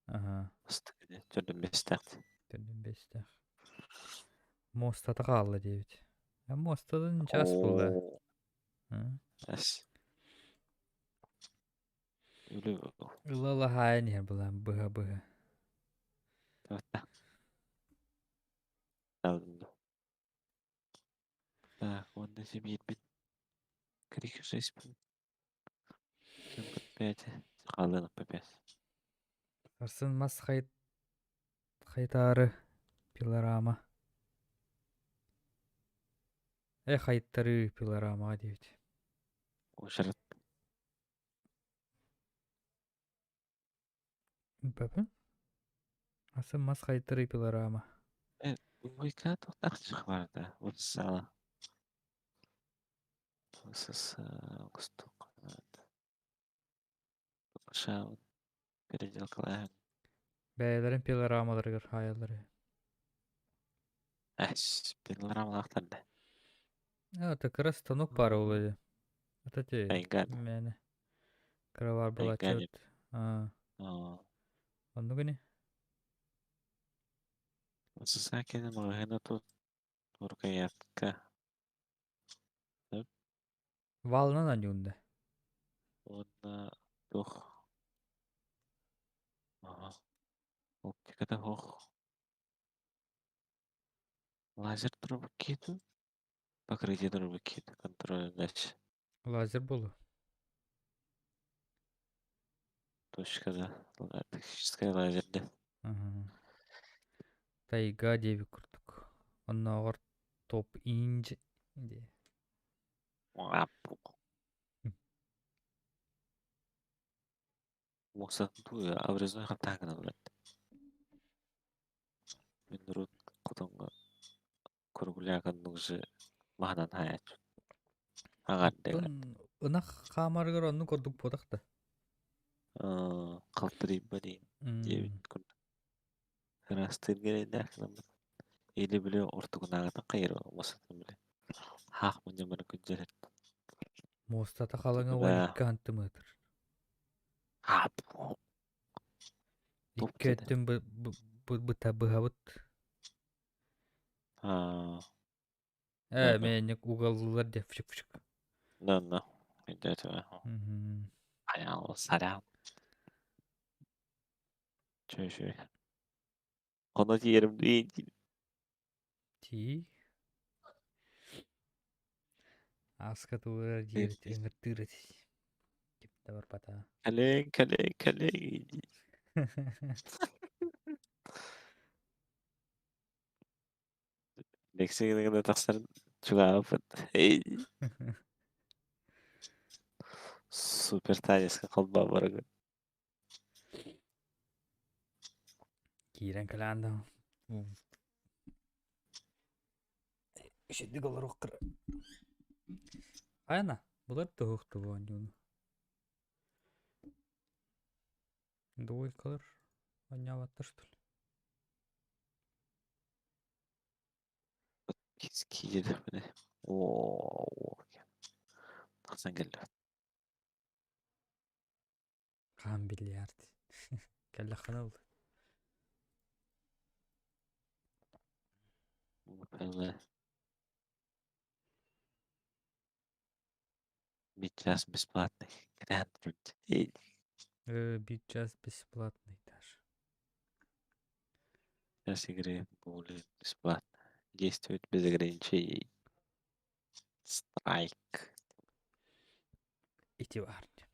Ага, Бастыгыды. Жөрден бестәқті. тырдым бестах. Мостата қалды дебит. Мостадан час болды. Әс. Үлі Ылала хайын ер бұла, бұға. Таватта. Алдым. Так, онда себе етпет. Крик 6 пін. 5. Қалдың по 5. Арсын мас хайтары пилорама. Хайттары пилорамаға дебит. Ошарат. Бәпін? Арсын мас хайттары пилорама. Ойка тоқтақ шығ барды. Осы сала. Осы құстық. Шау. Передел қылайын. Бәйлерін пилорамаларығыр хайалары. Әш. Пенларам лақтарды. Это как раз станок пара улады. Это те. Айган. Мәне. Кровар была Айган. чет. Онды күні? Осы сәкені мағына тут. Туркаятка. Валынан анюнда. Онда тух. Оптикада хоқ. Лазер тұрып кету. Покрытие тұрып кету. Контроль дальше. Лазер болу. Точкада. Тактическая лазерде. Тайга деби күрдік. Оннағыр топ инж. Апу. Мақсатын туы обрезной қаптағына біледі. Мен ұрын құтынға көргіләғанның жы мағынан хаят. Ағар деген. Онақ қамарғыр онны көрдік подақты. Қалтырайым ба дейін. Дебет күрді. Қырастыр керейді әкінімді. Елі біле ұртығын ағатын қайыр мақсатын біле. Хақ мүнде мұны күнжерет. Мостата қалыңа Бә. 12 анты мытыр. Апу. Топ Икке деді. өттін бұта бұғабыт. Да. Менек уғалылар деп фшик. Да. Идет его. Понял, сорян. Чё? Оны жерім дейін. Ти. Аска туырар дебет өңірттірі. Кепті бар пата. Кәлең. Лексигінің тақсарын чуғапыт. Супер танисқа қалба барығы. Кирен каланда. Шедді қалар оққыр. Айна, бұлар тұғықты бұған жуны. Дуй қалар. Оняватты что ли? Кейді бұны. Ооо. Тақсан келді. Қан биллиард. Кәлі қана болды. Пәлі. Сейчас бесплатный. Гранд. Бит час бесплатный даже. Сейчас игры будут бесплатно. Действует без ограничений. Страйк. Иди варни.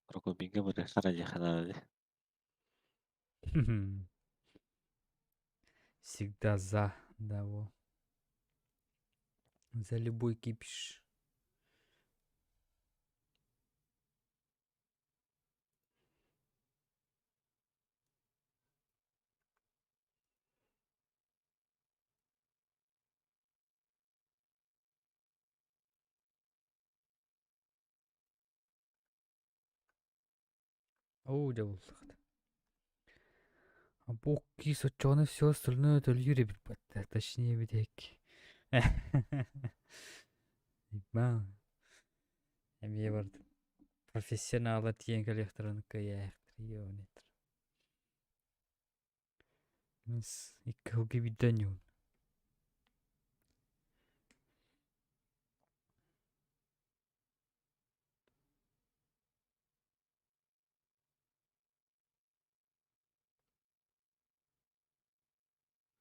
Рокобинга bude ради ханады. Всегда за, да, во. За любой кипиш. Оу, да болдық. А Бокки сочоны все остальное то Юрий Бипатта, точнее видеки. Ба. Эми бар. Профессионал тиен коллекторын кая трионетр. Мис икки виданю.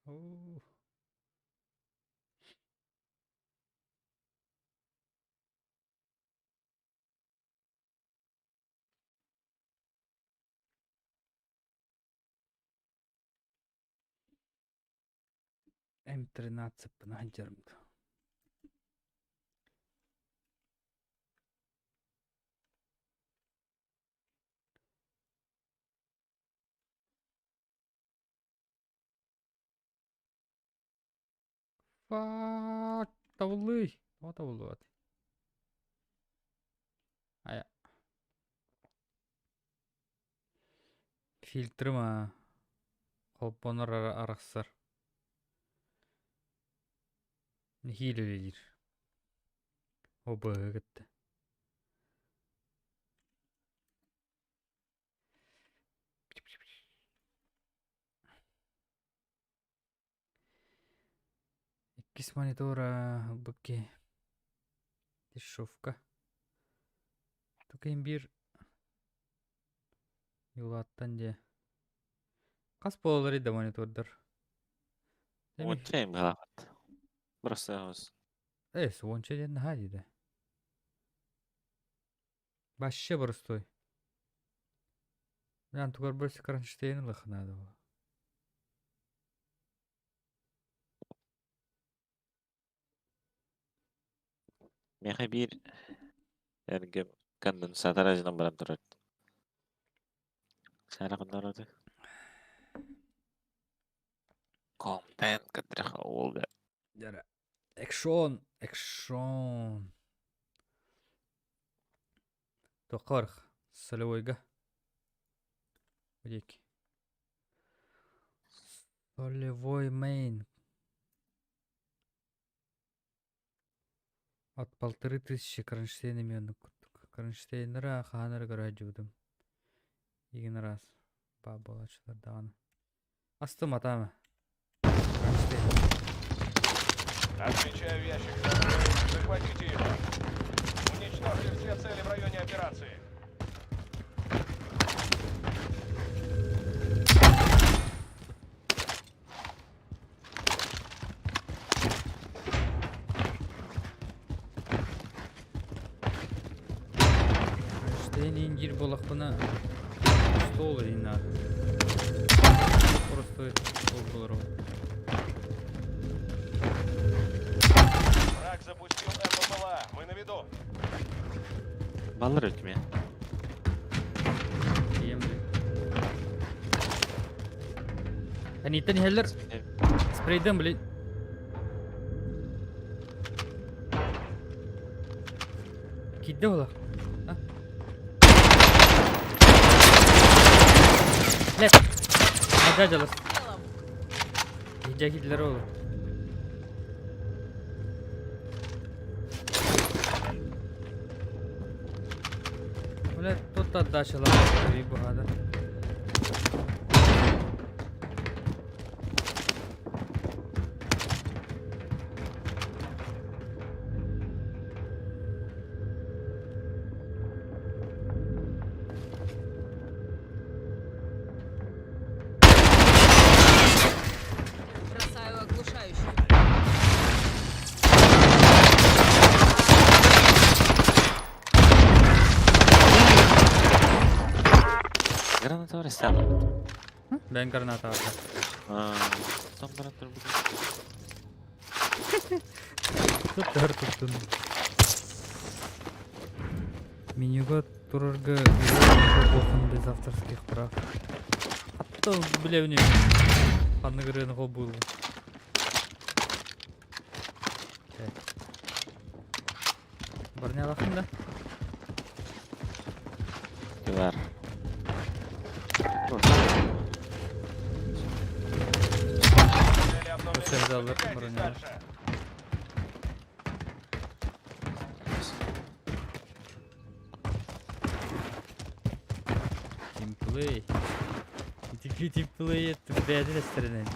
Оу. М13 пнадермд. Фа, тавлый. Вот тавлый. Ая. Фильтры ма. Холпонор арахсар. Хилелер. Оба гытты. Иккис монитора быки. Дешевка. Только имбир. Юлаттан де. Кас болар иде монитордар. Эми Ончайм галакат. Просто сонча ден хадиде. Башы простой. Ян тугар бөлсі кронштейн лыхнады. меха бир эрге конденсатор ажынан баран турат. Сара кундарады. Контент кадраха олга. Яра. Экшон. Экшон. Токарх. Солевойга. Где-ки. Солевой мейн. От 1500 кронштейнами он кронштейнера ханер гаражудым. Иген раз. Бабалачылар даганы. Астым атамы. Кронштейн. Отмечаю ящик. Захватите его. Уничтожьте все цели в районе операции. Кронштейн индир болақ бұна. Стол рейн надо. Просто стол был. Враг запустил МПЛА. Мы на виду. Балыр өтме. Они тани хеллер. Спрейден, блин. Кидде олар. Лет. Ага жалас. Делом. Иджа кидлер олар. Блядь, тут отдача лапа, и богада. Бросаю оглушающую. Граната var istedim. Ben granata aldım. Son баран тур бүгін. Tutar tuttun. Менюга турарга оқын без авторских прав. Атты білевне. Қанны көрген қол бұл. Барне алақын да? Var. Сержалар, Продвигайтесь бронялар. дальше. Тимплей. Тимплей, это бәді дәстірінен.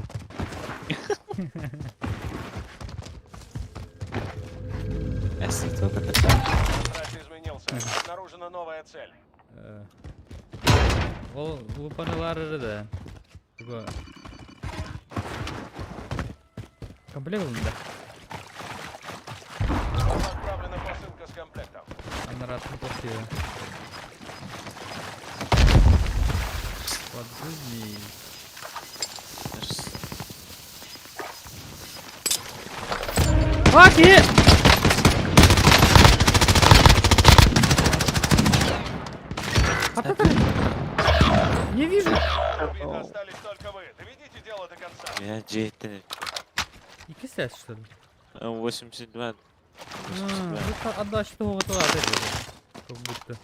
Әсік только да. Трасс изменился. Обнаружена новая цель. Ол лупанылары да. Такое. Комплект да. Отправлена посылка с комплектом. Она раз не платила. Подзуди. Факи! Не вижу. Убиты остались только вы. Доведите дело до конца. Я Джейтен. И кислясь, что ли? 82. Это отдача того вот лада. Как будто.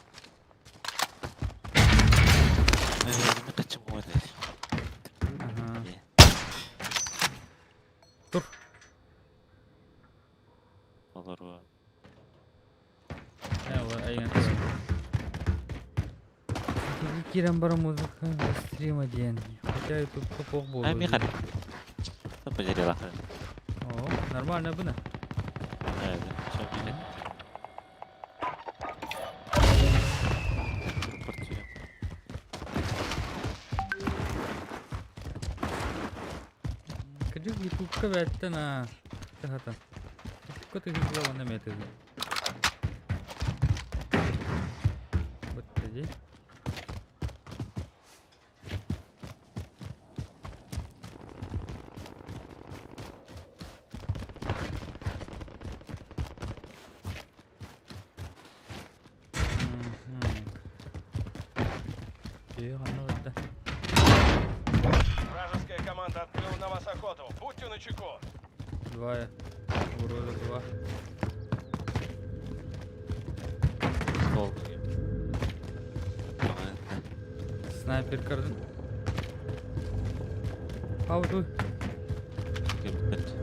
Не хочу модить. Ага. Тур. Olur bu. Эла, айна. Кирам бара музыка стрима день. Хотя и тут попох был. А Михан. Что потеряла? О, нормально было. Что мне? Квартира. Каджик YouTube кавятта на. Тахата. Кто-то сделал на меты. Вот иди. Вражеская команда открыла на вас охоту. Будьте начеку. Два. Урода два. Стол. Снайпер карден. Пауду. Кемпет.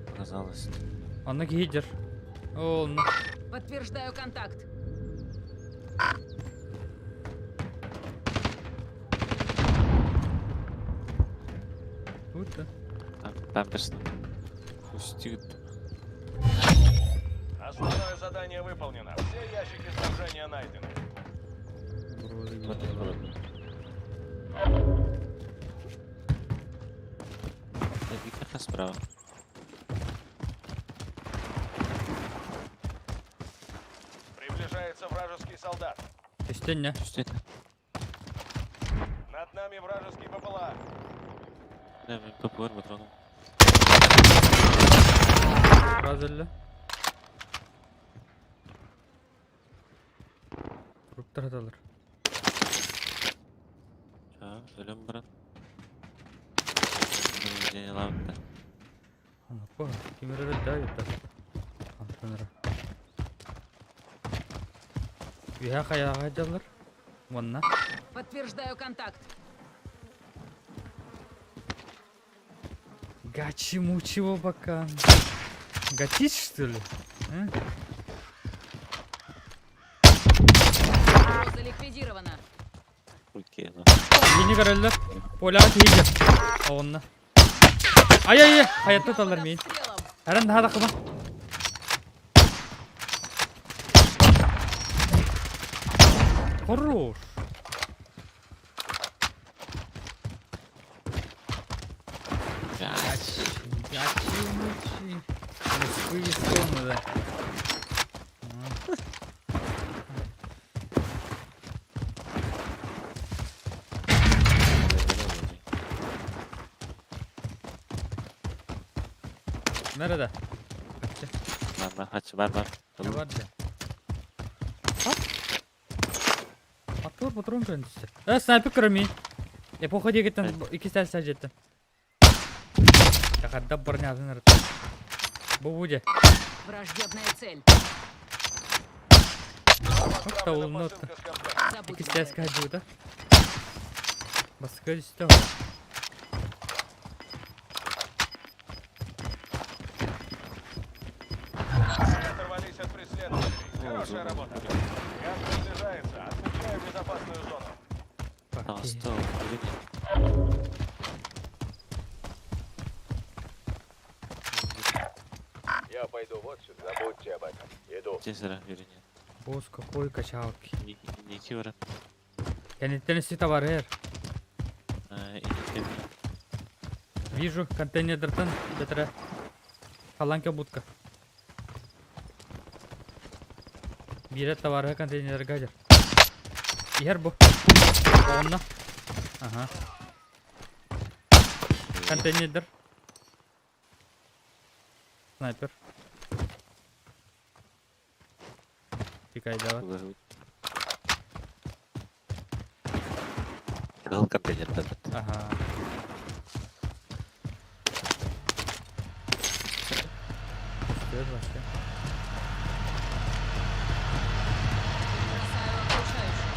Показалось. Он на гидер. О, ну. Подтверждаю контакт. Круто. Там памперс. Пустит. Основное задание выполнено. Все ящики снабжения найдены. Вот это вот. Я Вика справа. Приближается вражеский солдат. Тестень, Что это? Над нами вражеский ППЛА. Да, мен ППР патроном. Разелле. Туруп тараталар. Ölüm bırak. Bunu alalım da. Анапа, кимера давит так. Антонра. Виха хаяга жалар. Вонна. Подтверждаю контакт. Гачи мучего пока. Гатись, что ли? А? Угроза ликвидирована. Ülkeye lan. Yeni kararlar. Polat iyice. Onunla. Ay ay ay. Hayatta tutarlar mıyım? Стрелом. Her an daha da kıma. Хорош. Ya. Гачи мучи. Мужские стоны, да. Nerede? Var kaç var. Ne var ya? At. Atlar patron kendisi. Снайпер кроме. Я походи кеткен 2 сәл сәжетті. Жақарда бұрын азын ұрды. Бубуде. Враждебная цель. Как-то Отправлена улыбнуться. посылка с комплектом. Забудь İki об ses этом. kaçıyor da. Baskı üstü Вы оторвались от преследователей. Хорошая работа. Газ приближается. Отмечаю безопасную зону. Тағысты өлген. Я пойду вот сюда. Забудьте об этом. Иду. Тезірі үйрене. Boz какой качалки. Неке барам. Kenetten üstü var her. Инеке Вижу контейнерден бетре. Каланка будка. Бире товары контейнер гадер. Yer bu. Onunla. Aha. Контейнер. Снайпер. Тикай давай. Гал контейнер дадат. Ага. Стоит вообще. Бросаю окружающих.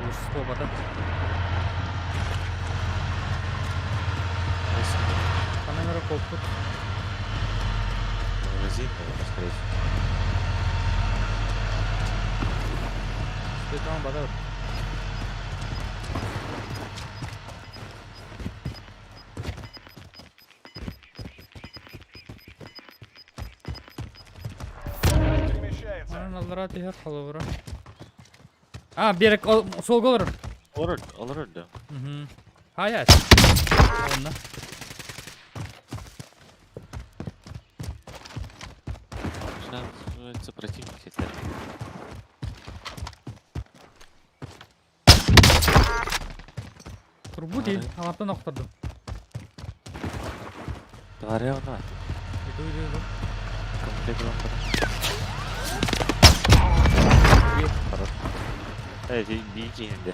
Лучше слова, да? По номеру тут. Магазин, скорее всего. Стоит там бадал. Перемещается. Аллара тигер халавра. А, берек сол голор. Olur öldü. Угу. Hayat. Onunla. Şu an называется противник хотя. Турбу değil. Алаптан оқтырды. Тваря ona. Иду. Комплект var. Хорош. Evet, iyi ki indi.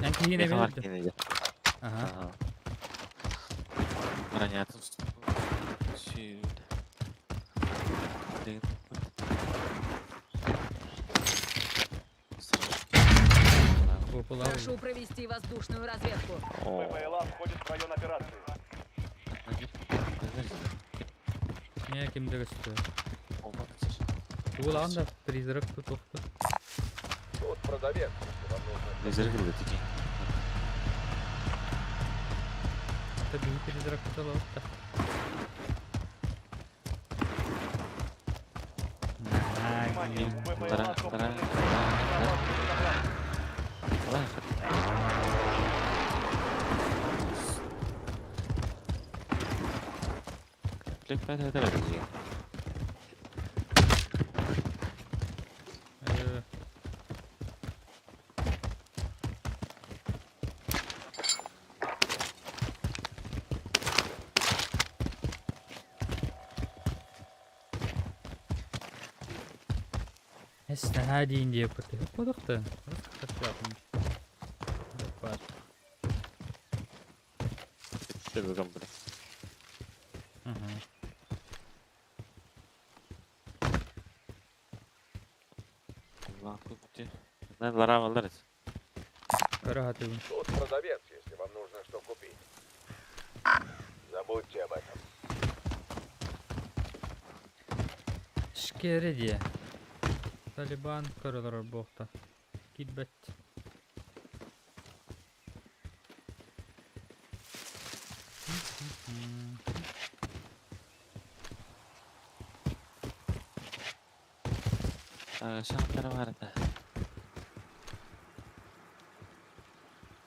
Янки yine Yakın var verildi. yine de. Ага. Ага. Бронятын сүйді. Популар. Прошу провести воздушную разведку. ППЛА входит в район операции. Ne kimde gösteriyor. Ulan da призрак тут тоқты. Тут продавец. Если вам нужно. Лезергі тики. Tabii призрак тут алапта. Внимание, ППЛА Тара- собраны. Комплект пайда эдемеді деген. Esna deyin diye yapıyor. Yapmadık da. Nasıl yapmış? Yapar. Все в комплект. Ага. Надо ларам аларız. Карагатывым. Тут продавец, если вам нужно что купить. Забудьте об этом. Şikere diye. Taliban karılar bokta. Gitbet. Şankara vardı.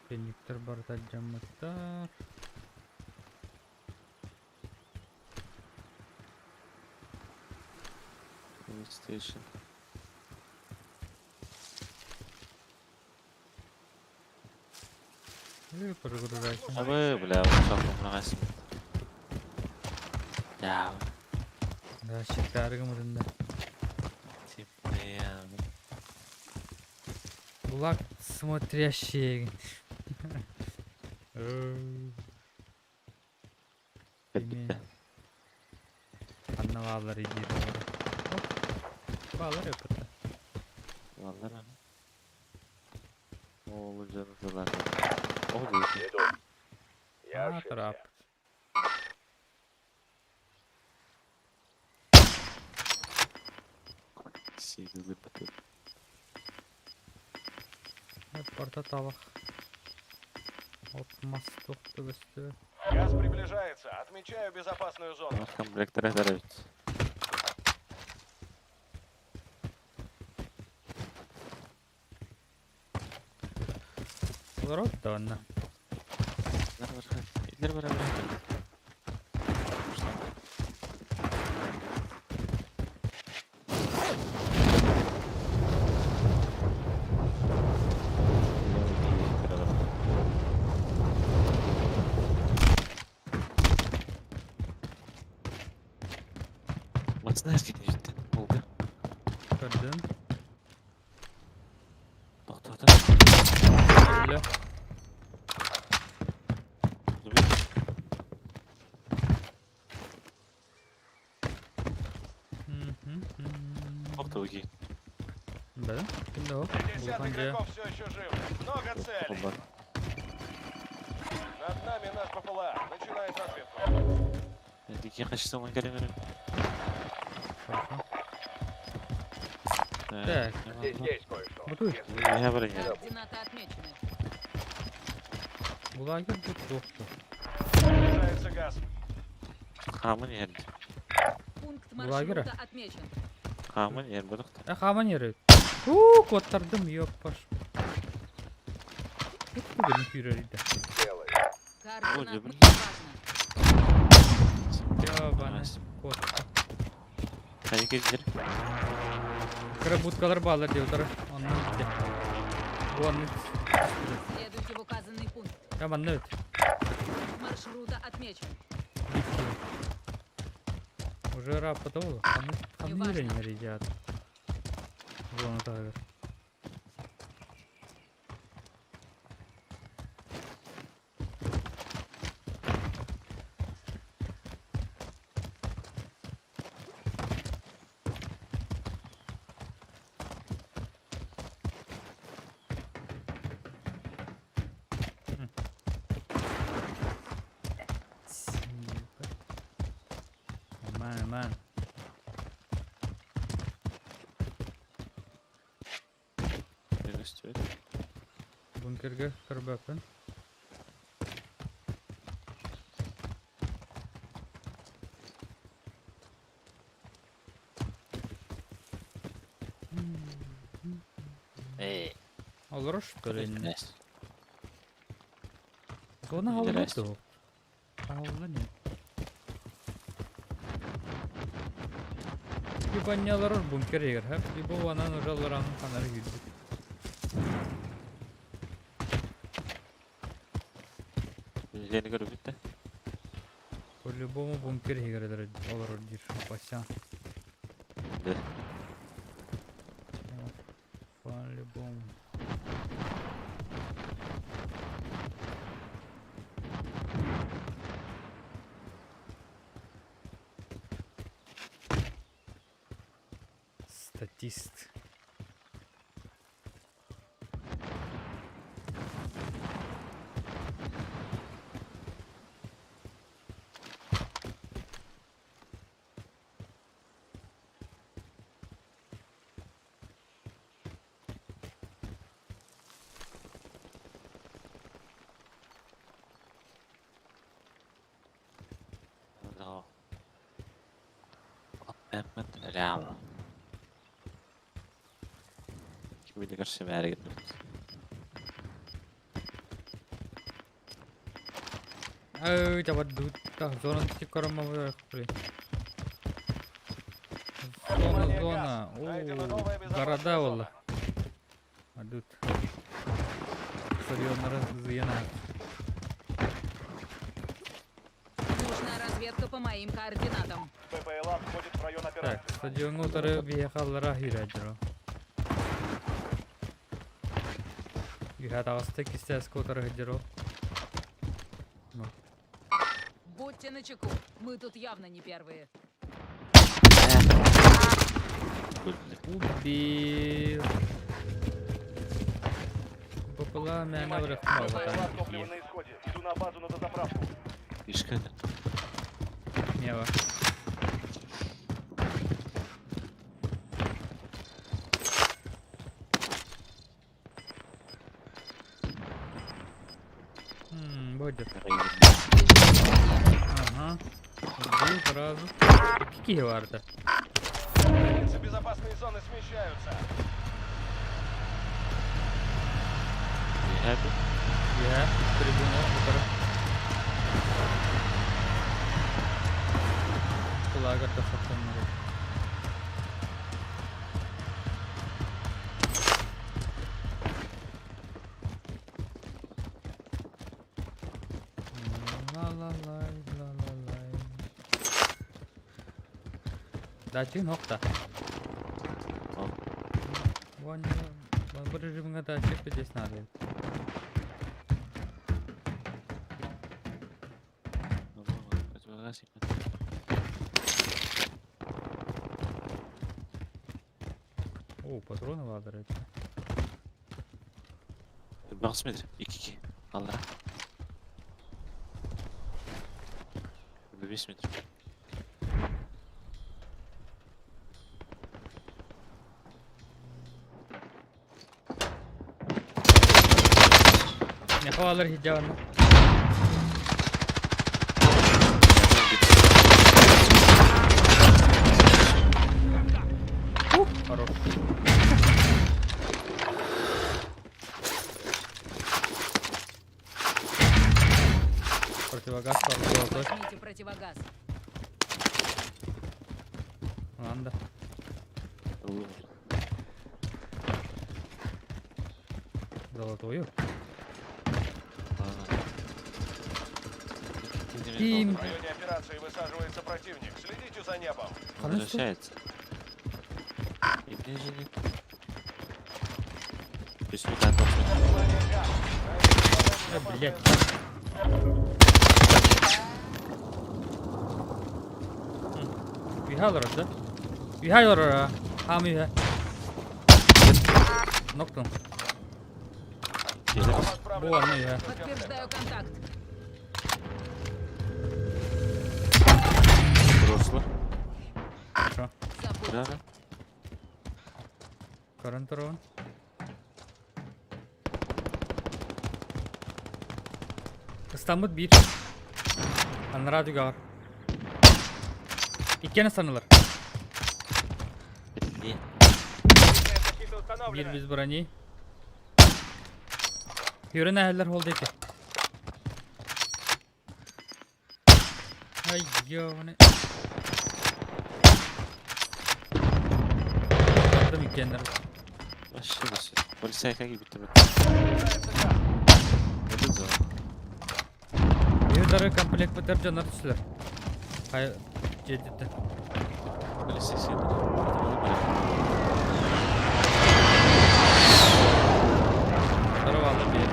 Пенниктер барда жамматтар. Station. Прогружайся. А вы, бля, ушаққа мұнағайсың. Я, Да, шектарыгы мұрында. типа, Булак смотрящий. бітті. Bağlar idiyor. Hop. Bağlar yapıtı. Vallahi lan. Oo, canım dolar. O değil. Иду. Я Ha, ошибся. trap. Сегізі бітіп. Hep porta tavak. Отмаз тоқты өсті. Газ приближается. Отмечаю безопасную зону. Арқам білектірі дәрәбет. Ворот да ванна. İleri beraber. Maçın her şeyini cidden oldu. Gördün. Doktorda. Öyle. Doktor ki. Да? Kimde o? Десяток Volkan G. игроков все еще жив. Много целей. Onlar. Над нами наш ППЛА. Начинает разведку. Ben ikiye kaç zaman gelemiyorum. Хорошо. Так. Здесь кое-что. Batuy. Ne haberin ya? Координаты отмечены. Bu lager bu yoktu. Приближается газ. Kamın yendi. Пункт Лагеря? маршрута отмечен. Kamın yer bu doktor. Haman yeri. Kotardım yok baş. Bu benim yürüyüşü. Делай. Координатный блин. важно. Ya bana kot. Hadi gidelim. Kara budkalar bağlar diyorlar. Ondan gitti. Bu anlık. Следуйте в указанный пункт. Ya bana evet. Пункт маршрута отмечен. Bitti. Уже работало. Там не ребят. Вон так. Aman. Ne istiyor? Bunkerga kirib bakın. Olur что ли? Ne? Зона Здрасте. говно. Говно нет. Ебанялар бункер егер, һәм ибо ана ножаларан канар гиде. Yeni görüp bitti. По-любому бункер егер олар дир пася. De. По-любому. Статист. No. Ben real. Kimi de karşı meğer gittim. Ой, давай тут. Так, зона тикором блин. Зона. Города валла. А тут. Серьезно разъена. Нужна разведка по моим координатам. ППЛА входит в район Так, операции. стадионга утары въехаллара хирajiro. Юхатагасты кистеске утары хирajiro. Будьте начеку. Мы тут явно не первые. бөлінді. Убил. Попала меня в рахмал. Топливо на исходе. Иду на базу на дозаправку. Ішка. Мева. Будет. Ага. Убил сразу. Какие варта? Границы безопасной зоны смещаются. Happy? Я придумал утро. Кулага тасатан. Ла-ла-лай. Дачи нокта. Вон режим дачи здесь надо. О, патроны ладно. Бағыс метр, 2-2. Аллара. 5 метр. Ne havalar hicabını. Хорош. Противогаз золотой. Возьмите противогаз. Ладно. Золотую. Тим. В районе операции высаживается противник. Следите за небом. Он возвращается. Иди, живи. Пусть не так Блять. Вихалор, да? Вихалор, хами. Ноктон. Буар, ну я. Подтверждаю контакт. Прошло. Хорошо. Забудь. Да. Карантарон. İstanbul 1. Anlar radyo var. İkkene sanılır. Belli. Защита установлена. Bir biz bronyi. Yürü neler oldu ki? Ay yo ne? Yardım ikkenler. Вообще все. Полицейка gibi bitti. Yürüdürü komplekt biter canlar düştüler. Hayır. Ciddi. Полицейский. Здорово, bir.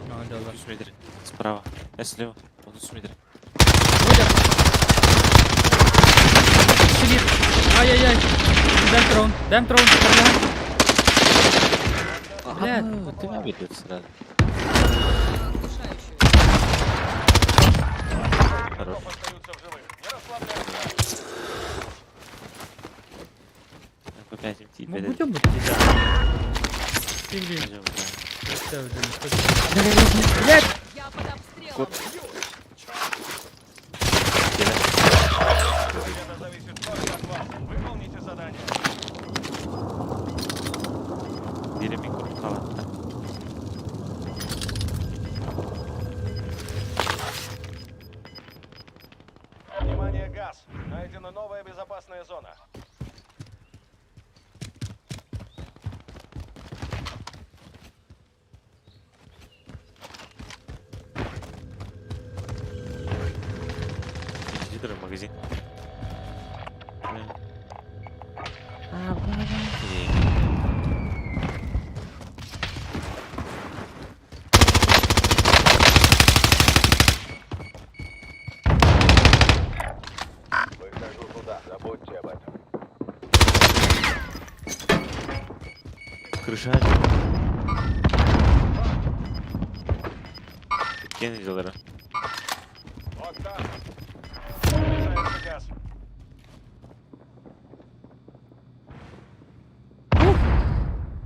Ну, дело. 30 метров. Справа. Слева. 30 метров. Вылет. Сидит. Ай-яй-яй. Дэм трон. Блядь. Вот ты меня видел сразу. Удушающую. Хорош. Остаются в живых. Не расслабляйся. По 5 идти. Мы будем быть тебя? Пингвин. Блядь! Я под обстрелом. Кот. Победа зависит только от вас. Выполните задание. Деревик қалады. Внимание, газ. Найдена новая безопасная зона. Крыша. Кеткен жылдары. Вот там. Заряжается газ.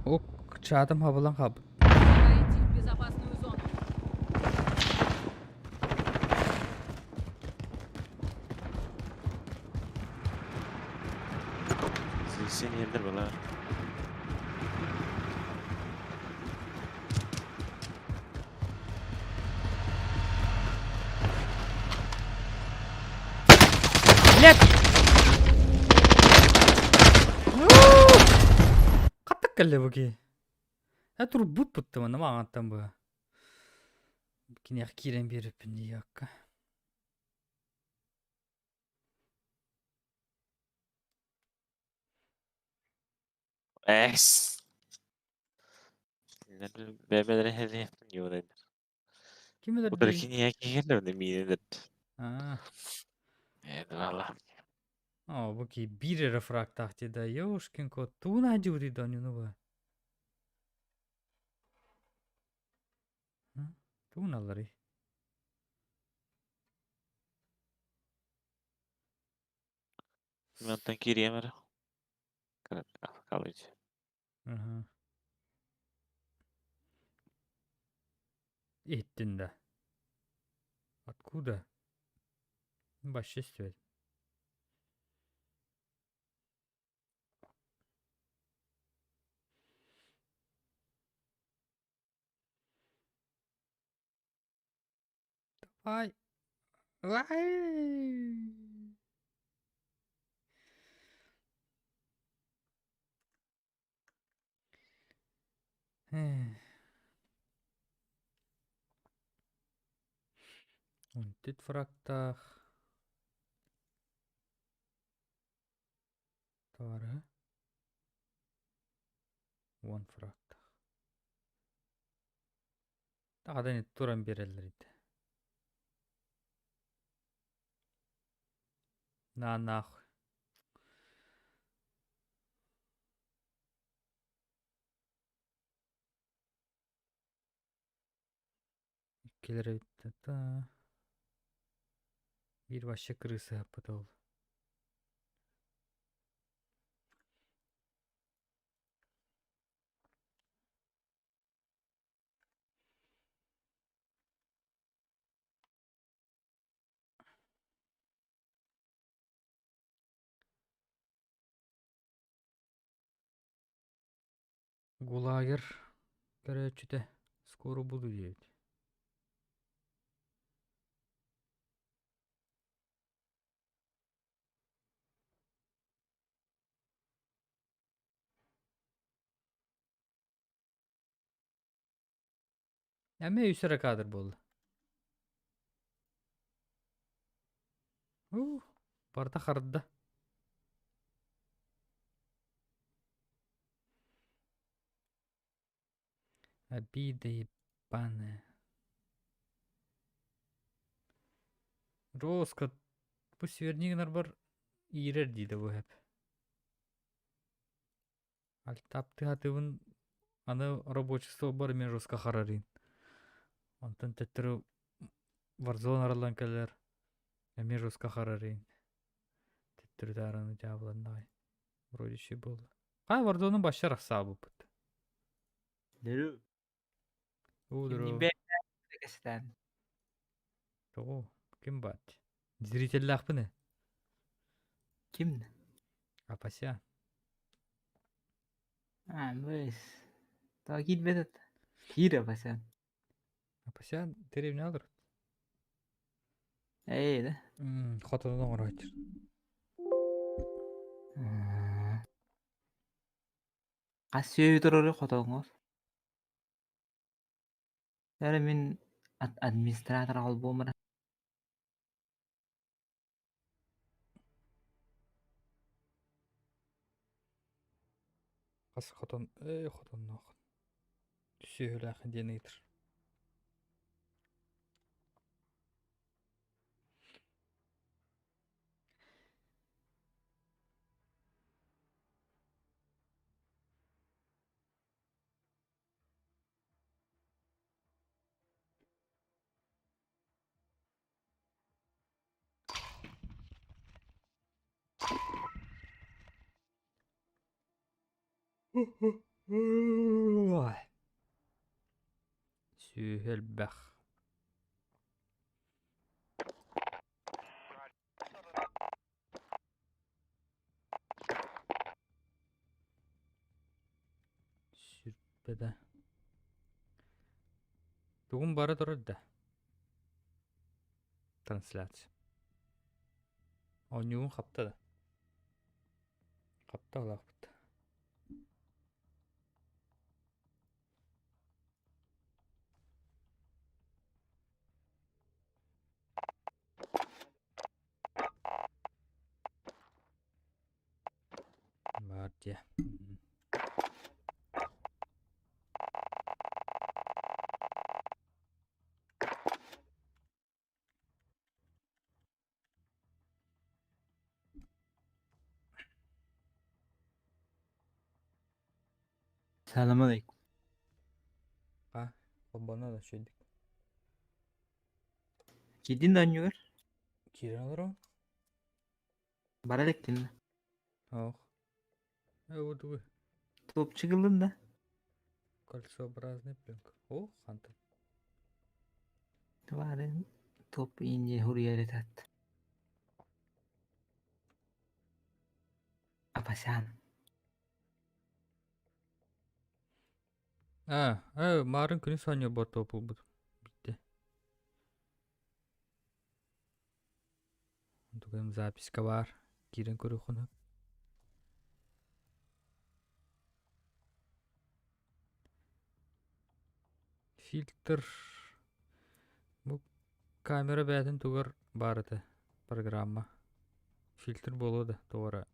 Ок, çadım habalan hab. Пора идти в безопасную зону. Sen yerler bala. Блядь! Каттык келе буги. Тур бут бутту мана маңаттан бу. Кине кирен берип не якка. Es. Bebeleri hedi yaptın yolda. Kimdir Ular di? ki niye ki gelir de midedir. Ha. Evet valla. О, буки бире рефрактах ти да ёшкин кот. Туна жури да ну ба. Туналары. Simentten geriye mer. Kalıcı. Ага. Ettin de. Откуда? Başüstü. Ay. Ay. Und dit fraktach. Tare. One fraktach. Daha da ne turan berellerdi. На нахуй. Келер битти та. Bir başka kırısı yapıda ol. Гулагер. Короче, скоро буду делать. Әмме үсірі кадр болды. Барда қарда. Обида ебаная. Роска. Бұл свернигнар бар. Ирер дейді бұл әп. Ал тапты атыбын. Аны рабочество бар мен роска қарарин. Онтан тәттірі варзон аралан кәлер. Мен роска қарарин. Тәттірі дараны жабыландай. Вроде şey болды. Қай варзонын башар ақсабы бұд. Дөрү. Удро. Кестен. Тоғы. Кім бат? Зрителі ақпыны? Ким? Апася. Pues. Та gitmedi. Kira pasan. Апася деревня алыр. Да. Хотадан оңыр Қас сөйі тұрыры қотаңыз. Әрі мен администратор ал болмыр. Қас хотан. Хотан нақын. Түсеуілі ақын дені етір. Сүйелбәх. Сүрпеде. Бүгін бары тұрады. Трансляция. Онюғын қапты да. Қапты олақ бұтты. Бар де. Selamünaleyküm. Ha, bana da şeydik. Gidin de oynuyor. Kiren olur o? Bara lektin de. Ох. Вот вы. Top çıkıldın da. Кольцообразный пленка. О, хантер. Varın top ince huriyet tat. Apa sen? Марын күні саня бар топыл бұд. Бітті. Тугайым записка бар. Кирен көрі құны. Фильтр. Бұл камера бәдін тугар барыды. Программа. Фильтр болуды. Тугара.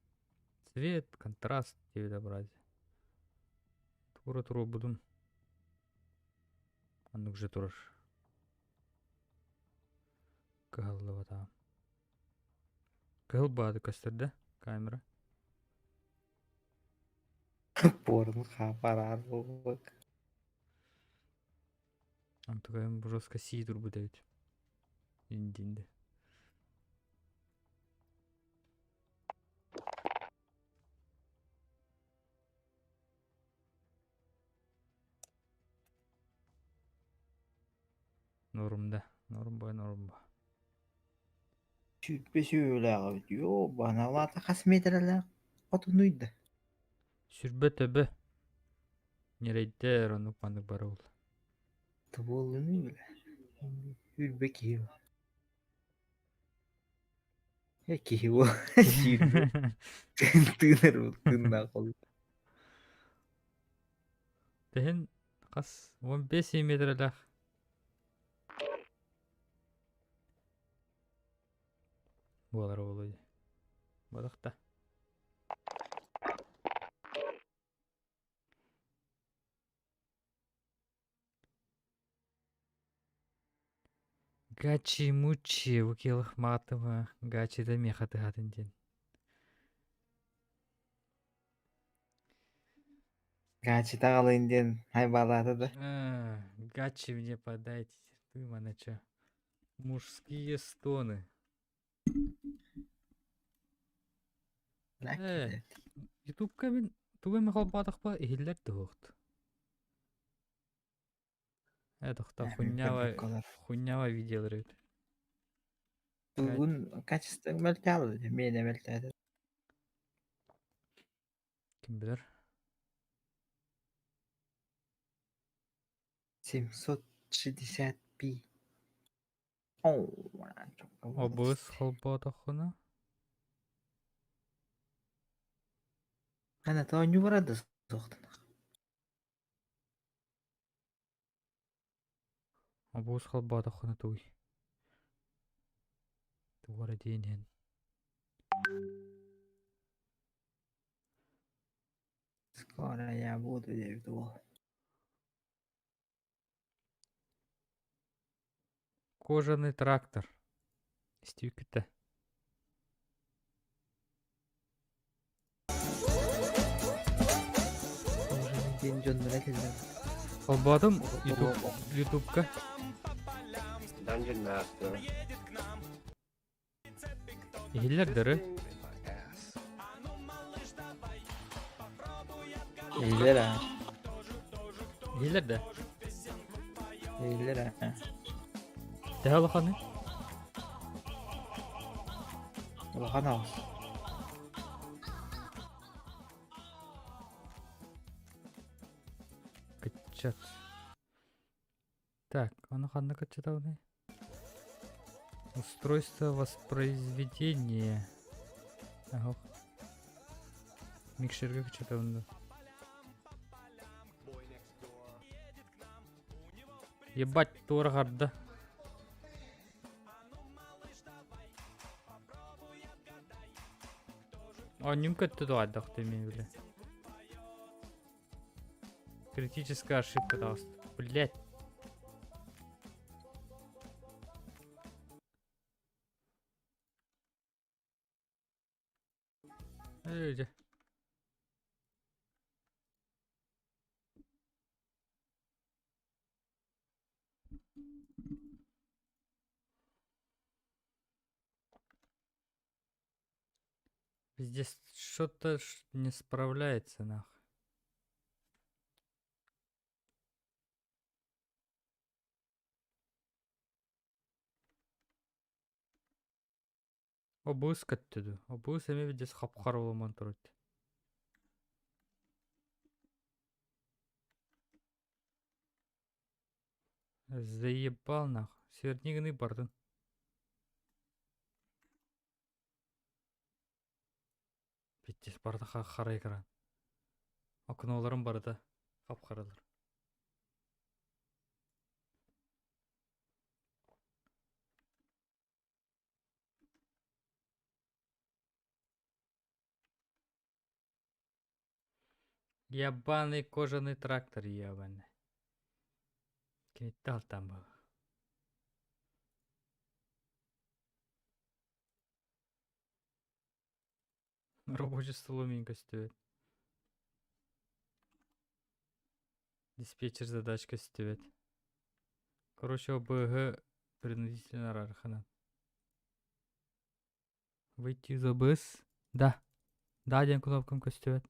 Цвет, контраст. Деведі бұразы. Тугара бұдым. Аннук же турар. Кығылды батам. Кығыл бады көстерді камера. Порно хапарар бок. Антугайым жестко сий турбу дэвид. Индинді. Normda. Norm. Süppe söyle diyor. Bana vata kas metreler. Otunuydu. Сүрбе төбі. Нерейдер онук пандык бары ол. Tıbolunu bile. Hürbe kiyo. Ya kiyo. Sürbe. Tığınır bu. Tığınır kolu. Тehen қас 15 метрлях. Болар олайды. Бадықта. Гачи-мучи, вукелых матыма. Гачи да мехаты хатынден. Гачи тағалайынден хайбалады да. Гачи мне подайте. Ты, манача. Мужские стоны. Ютубка мен тугай мақал бадық ба, ehiller de хоқты. Эдоқта хуйнява видеолар өді. Бүгін качество мөлтәлі. Мене мөлтәді. Кім білер? 760p. О, Обыз қалбады құны. Ana ta oyunu vardı soktun. Обыз қалбады құны туй. Туғары дейінен. Скоро я буду девду. Кожаный трактор. Стюкіті. День жонlara келдім. Қалбадым ютубка. Dungeon Master. Ehiller dері. Eyler ha. Gelir de. Eyler ha. De alakanı. Улахан ağız. Кычат. Так, оно ханна кычатауны. Устройство воспроизведения. Ага. Микшерге кычатауны. Ебать, туаргарды. Ним көтті дуаддық демей біле. Критическая ошибка даст. Блять. Öyle. Здесь что-то не справляется, нах. Обуыз көттүдү. Обуыз эме видес капкаралыман турат. Заебал нах. Сверниганы бардын. Биттес барды кара экран. Окнолорум барды. Капкаралар. Ябаный кожаный трактор ебаный. Металл там был. Рабочий стол умненько стоит. Диспетчер задачка стоит. Короче, ОБГ принудительно рархана. Выйти из ОБС? Да. Да, один кнопкам стоит.